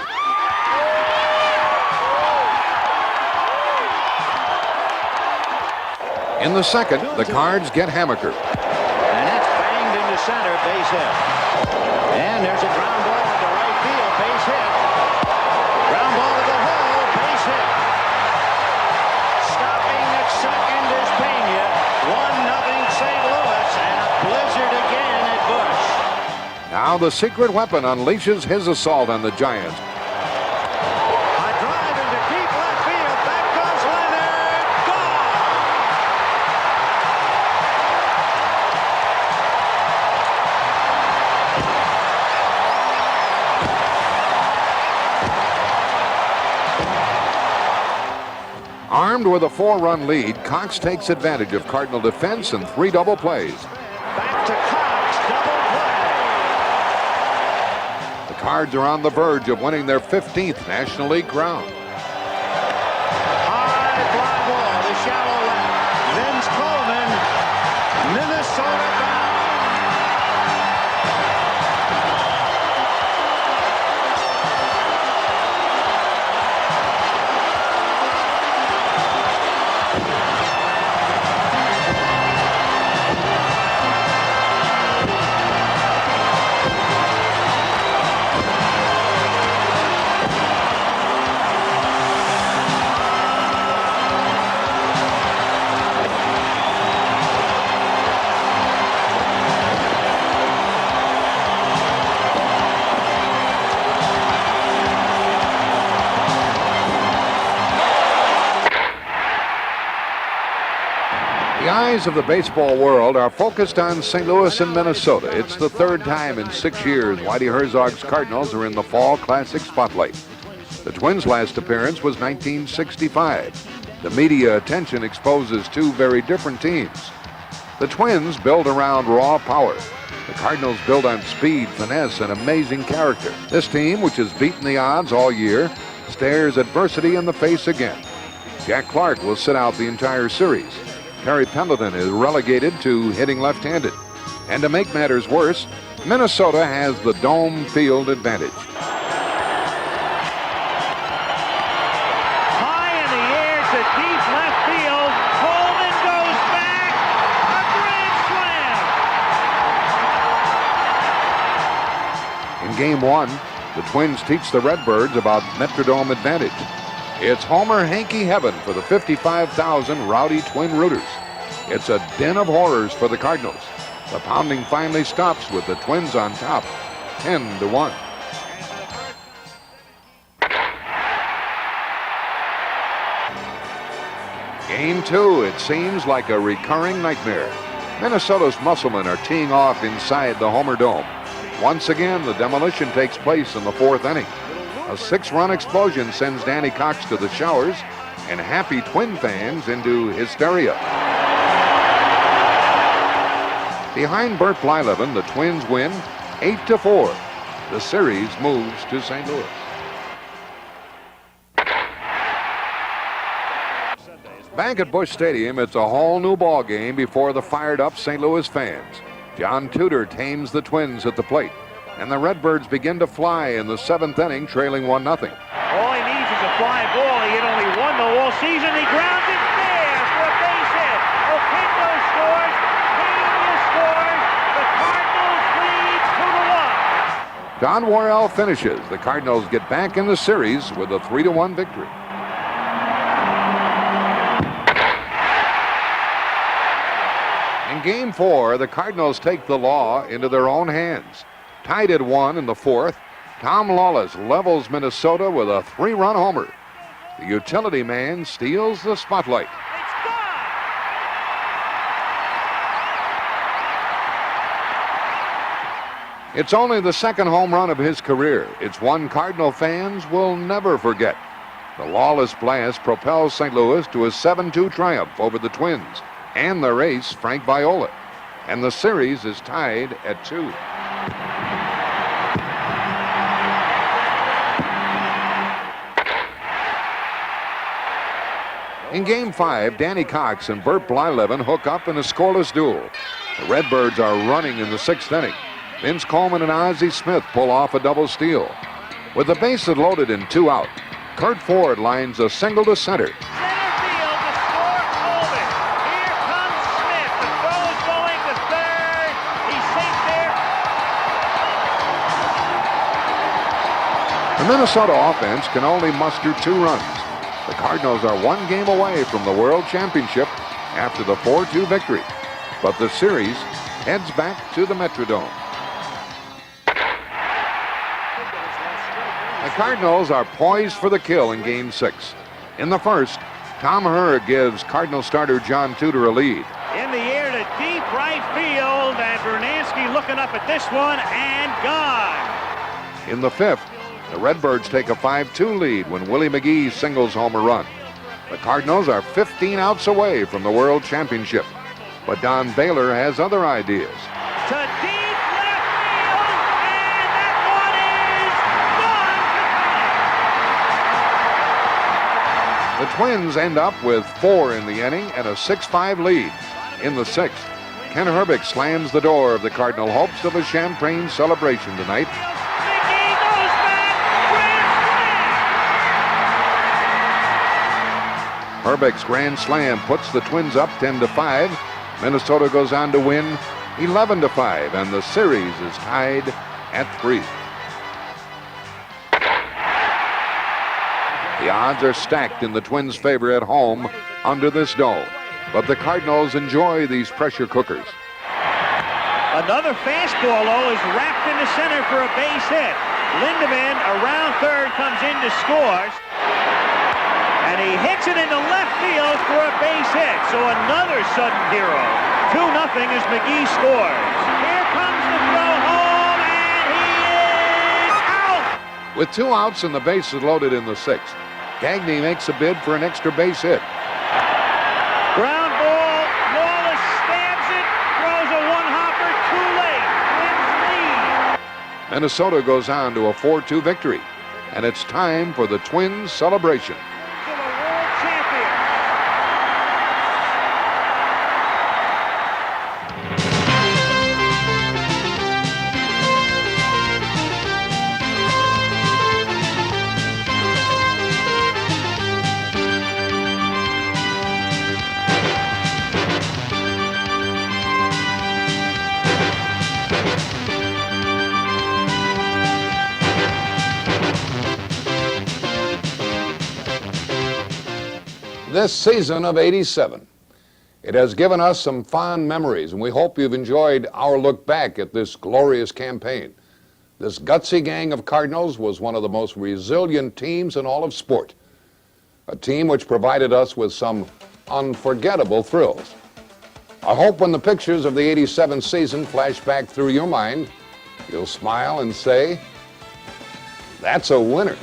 In the second, the Cards get Hammaker. And that's banged into center, base hit. And there's a ground ball into right field, base hit. Ground ball to the hole, base hit. Stopping at second is Pena. 1-0 St. Louis, and a blizzard again at Busch. Now the secret weapon unleashes his assault on the Giants. A drive into deep left field. Back goes Leonard. Gone! Armed with a 4-run lead, Cox takes advantage of Cardinal defense and 3 double plays. Back to Cox, double play. The Cards are on the verge of winning their 15th National League crown. High fly ball to shallow left. Vince Coleman, Minnesota bound. The eyes of the baseball world are focused on St. Louis and Minnesota. It's the third time in 6 years Whitey Herzog's Cardinals are in the Fall Classic spotlight. The Twins' last appearance was 1965. The media attention exposes two very different teams. The Twins build around raw power. The Cardinals build on speed, finesse, and amazing character. This team, which has beaten the odds all year, stares adversity in the face again. Jack Clark will sit out the entire series. Terry Pendleton is relegated to hitting left-handed. And to make matters worse, Minnesota has the dome field advantage. High in the air to deep left field. Coleman goes back. A grand slam. In Game 1, the Twins teach the Redbirds about Metrodome advantage. It's Homer Hanky heaven for the 55,000 rowdy Twin Rooters. It's a den of horrors for the Cardinals. The pounding finally stops with the Twins on top, 10-1. Game 2, it seems like a recurring nightmare. Minnesota's musclemen are teeing off inside the Homer Dome. Once again, the demolition takes place in the 4th inning. A 6-run explosion sends Danny Cox to the showers and happy Twin fans into hysteria. Behind Bert Blyleven, the Twins win 8-4. The series moves to St. Louis. Back at Busch Stadium, it's a whole new ball game before the fired-up St. Louis fans. John Tudor tames the Twins at the plate, and the Redbirds begin to fly in the 7th inning, trailing 1-0. All he needs is a fly ball. He hit only one though all season. He grounds it fair for a base hit. Oquendo scores. Pena scores. The Cardinals lead 2-1. Don Worrell finishes. The Cardinals get back in the series with a 3-1 victory. In Game 4, the Cardinals take the law into their own hands. Tied at 1 in the 4th, Tom Lawless levels Minnesota with a 3-run homer. The utility man steals the spotlight. It's only the second home run of his career. It's one Cardinal fans will never forget. The Lawless blast propels St. Louis to a 7-2 triumph over the Twins and their ace, Frank Viola. And the series is tied at 2. In Game 5, Danny Cox and Bert Blyleven hook up in a scoreless duel. The Redbirds are running in the 6th inning. Vince Coleman and Ozzie Smith pull off a double steal. With the bases loaded and 2 out, Kurt Ford lines a single to center. The Minnesota offense can only muster 2 runs. The Cardinals are 1 game away from the World Championship after the 4-2 victory. But the series heads back to the Metrodome. The Cardinals are poised for the kill in Game 6. In the first, Tom Herr gives Cardinal starter John Tudor a lead. In the air to deep right field, and Bernansky looking up at this one, and gone. In the 5th, the Redbirds take a 5-2 lead when Willie McGee singles home a run. The Cardinals are 15 outs away from the World Championship. But Don Baylor has other ideas. To deep left field, and that one is gone. The Twins end up with 4 in the inning and a 6-5 lead. In the 6th, Ken Herbeck slams the door of the Cardinal hopes of a champagne celebration tonight. Herbeck's grand slam puts the Twins up 10-5. Minnesota goes on to win 11-5, and the series is tied at 3. The odds are stacked in the Twins' favor at home under this dome, but the Cardinals enjoy these pressure cookers. Another fastball, though, is wrapped into center for a base hit. Lindemann around third comes in to scores. And he hits it into left field for a base hit. So another sudden hero. 2-0 as McGee scores. Here comes the throw home, and he is out! With 2 outs and the bases loaded in the 6th, Gagne makes a bid for an extra base hit. Ground ball, Wallace stabs it, throws a one-hopper too late. Twins lead. Minnesota goes on to a 4-2 victory, and it's time for the Twins celebration. To the world champion. This season of '87, it has given us some fond memories, and we hope you've enjoyed our look back at this glorious campaign. This gutsy gang of Cardinals was one of the most resilient teams in all of sport, a team which provided us with some unforgettable thrills. I hope when the pictures of the '87 season flash back through your mind, you'll smile and say, "That's a winner."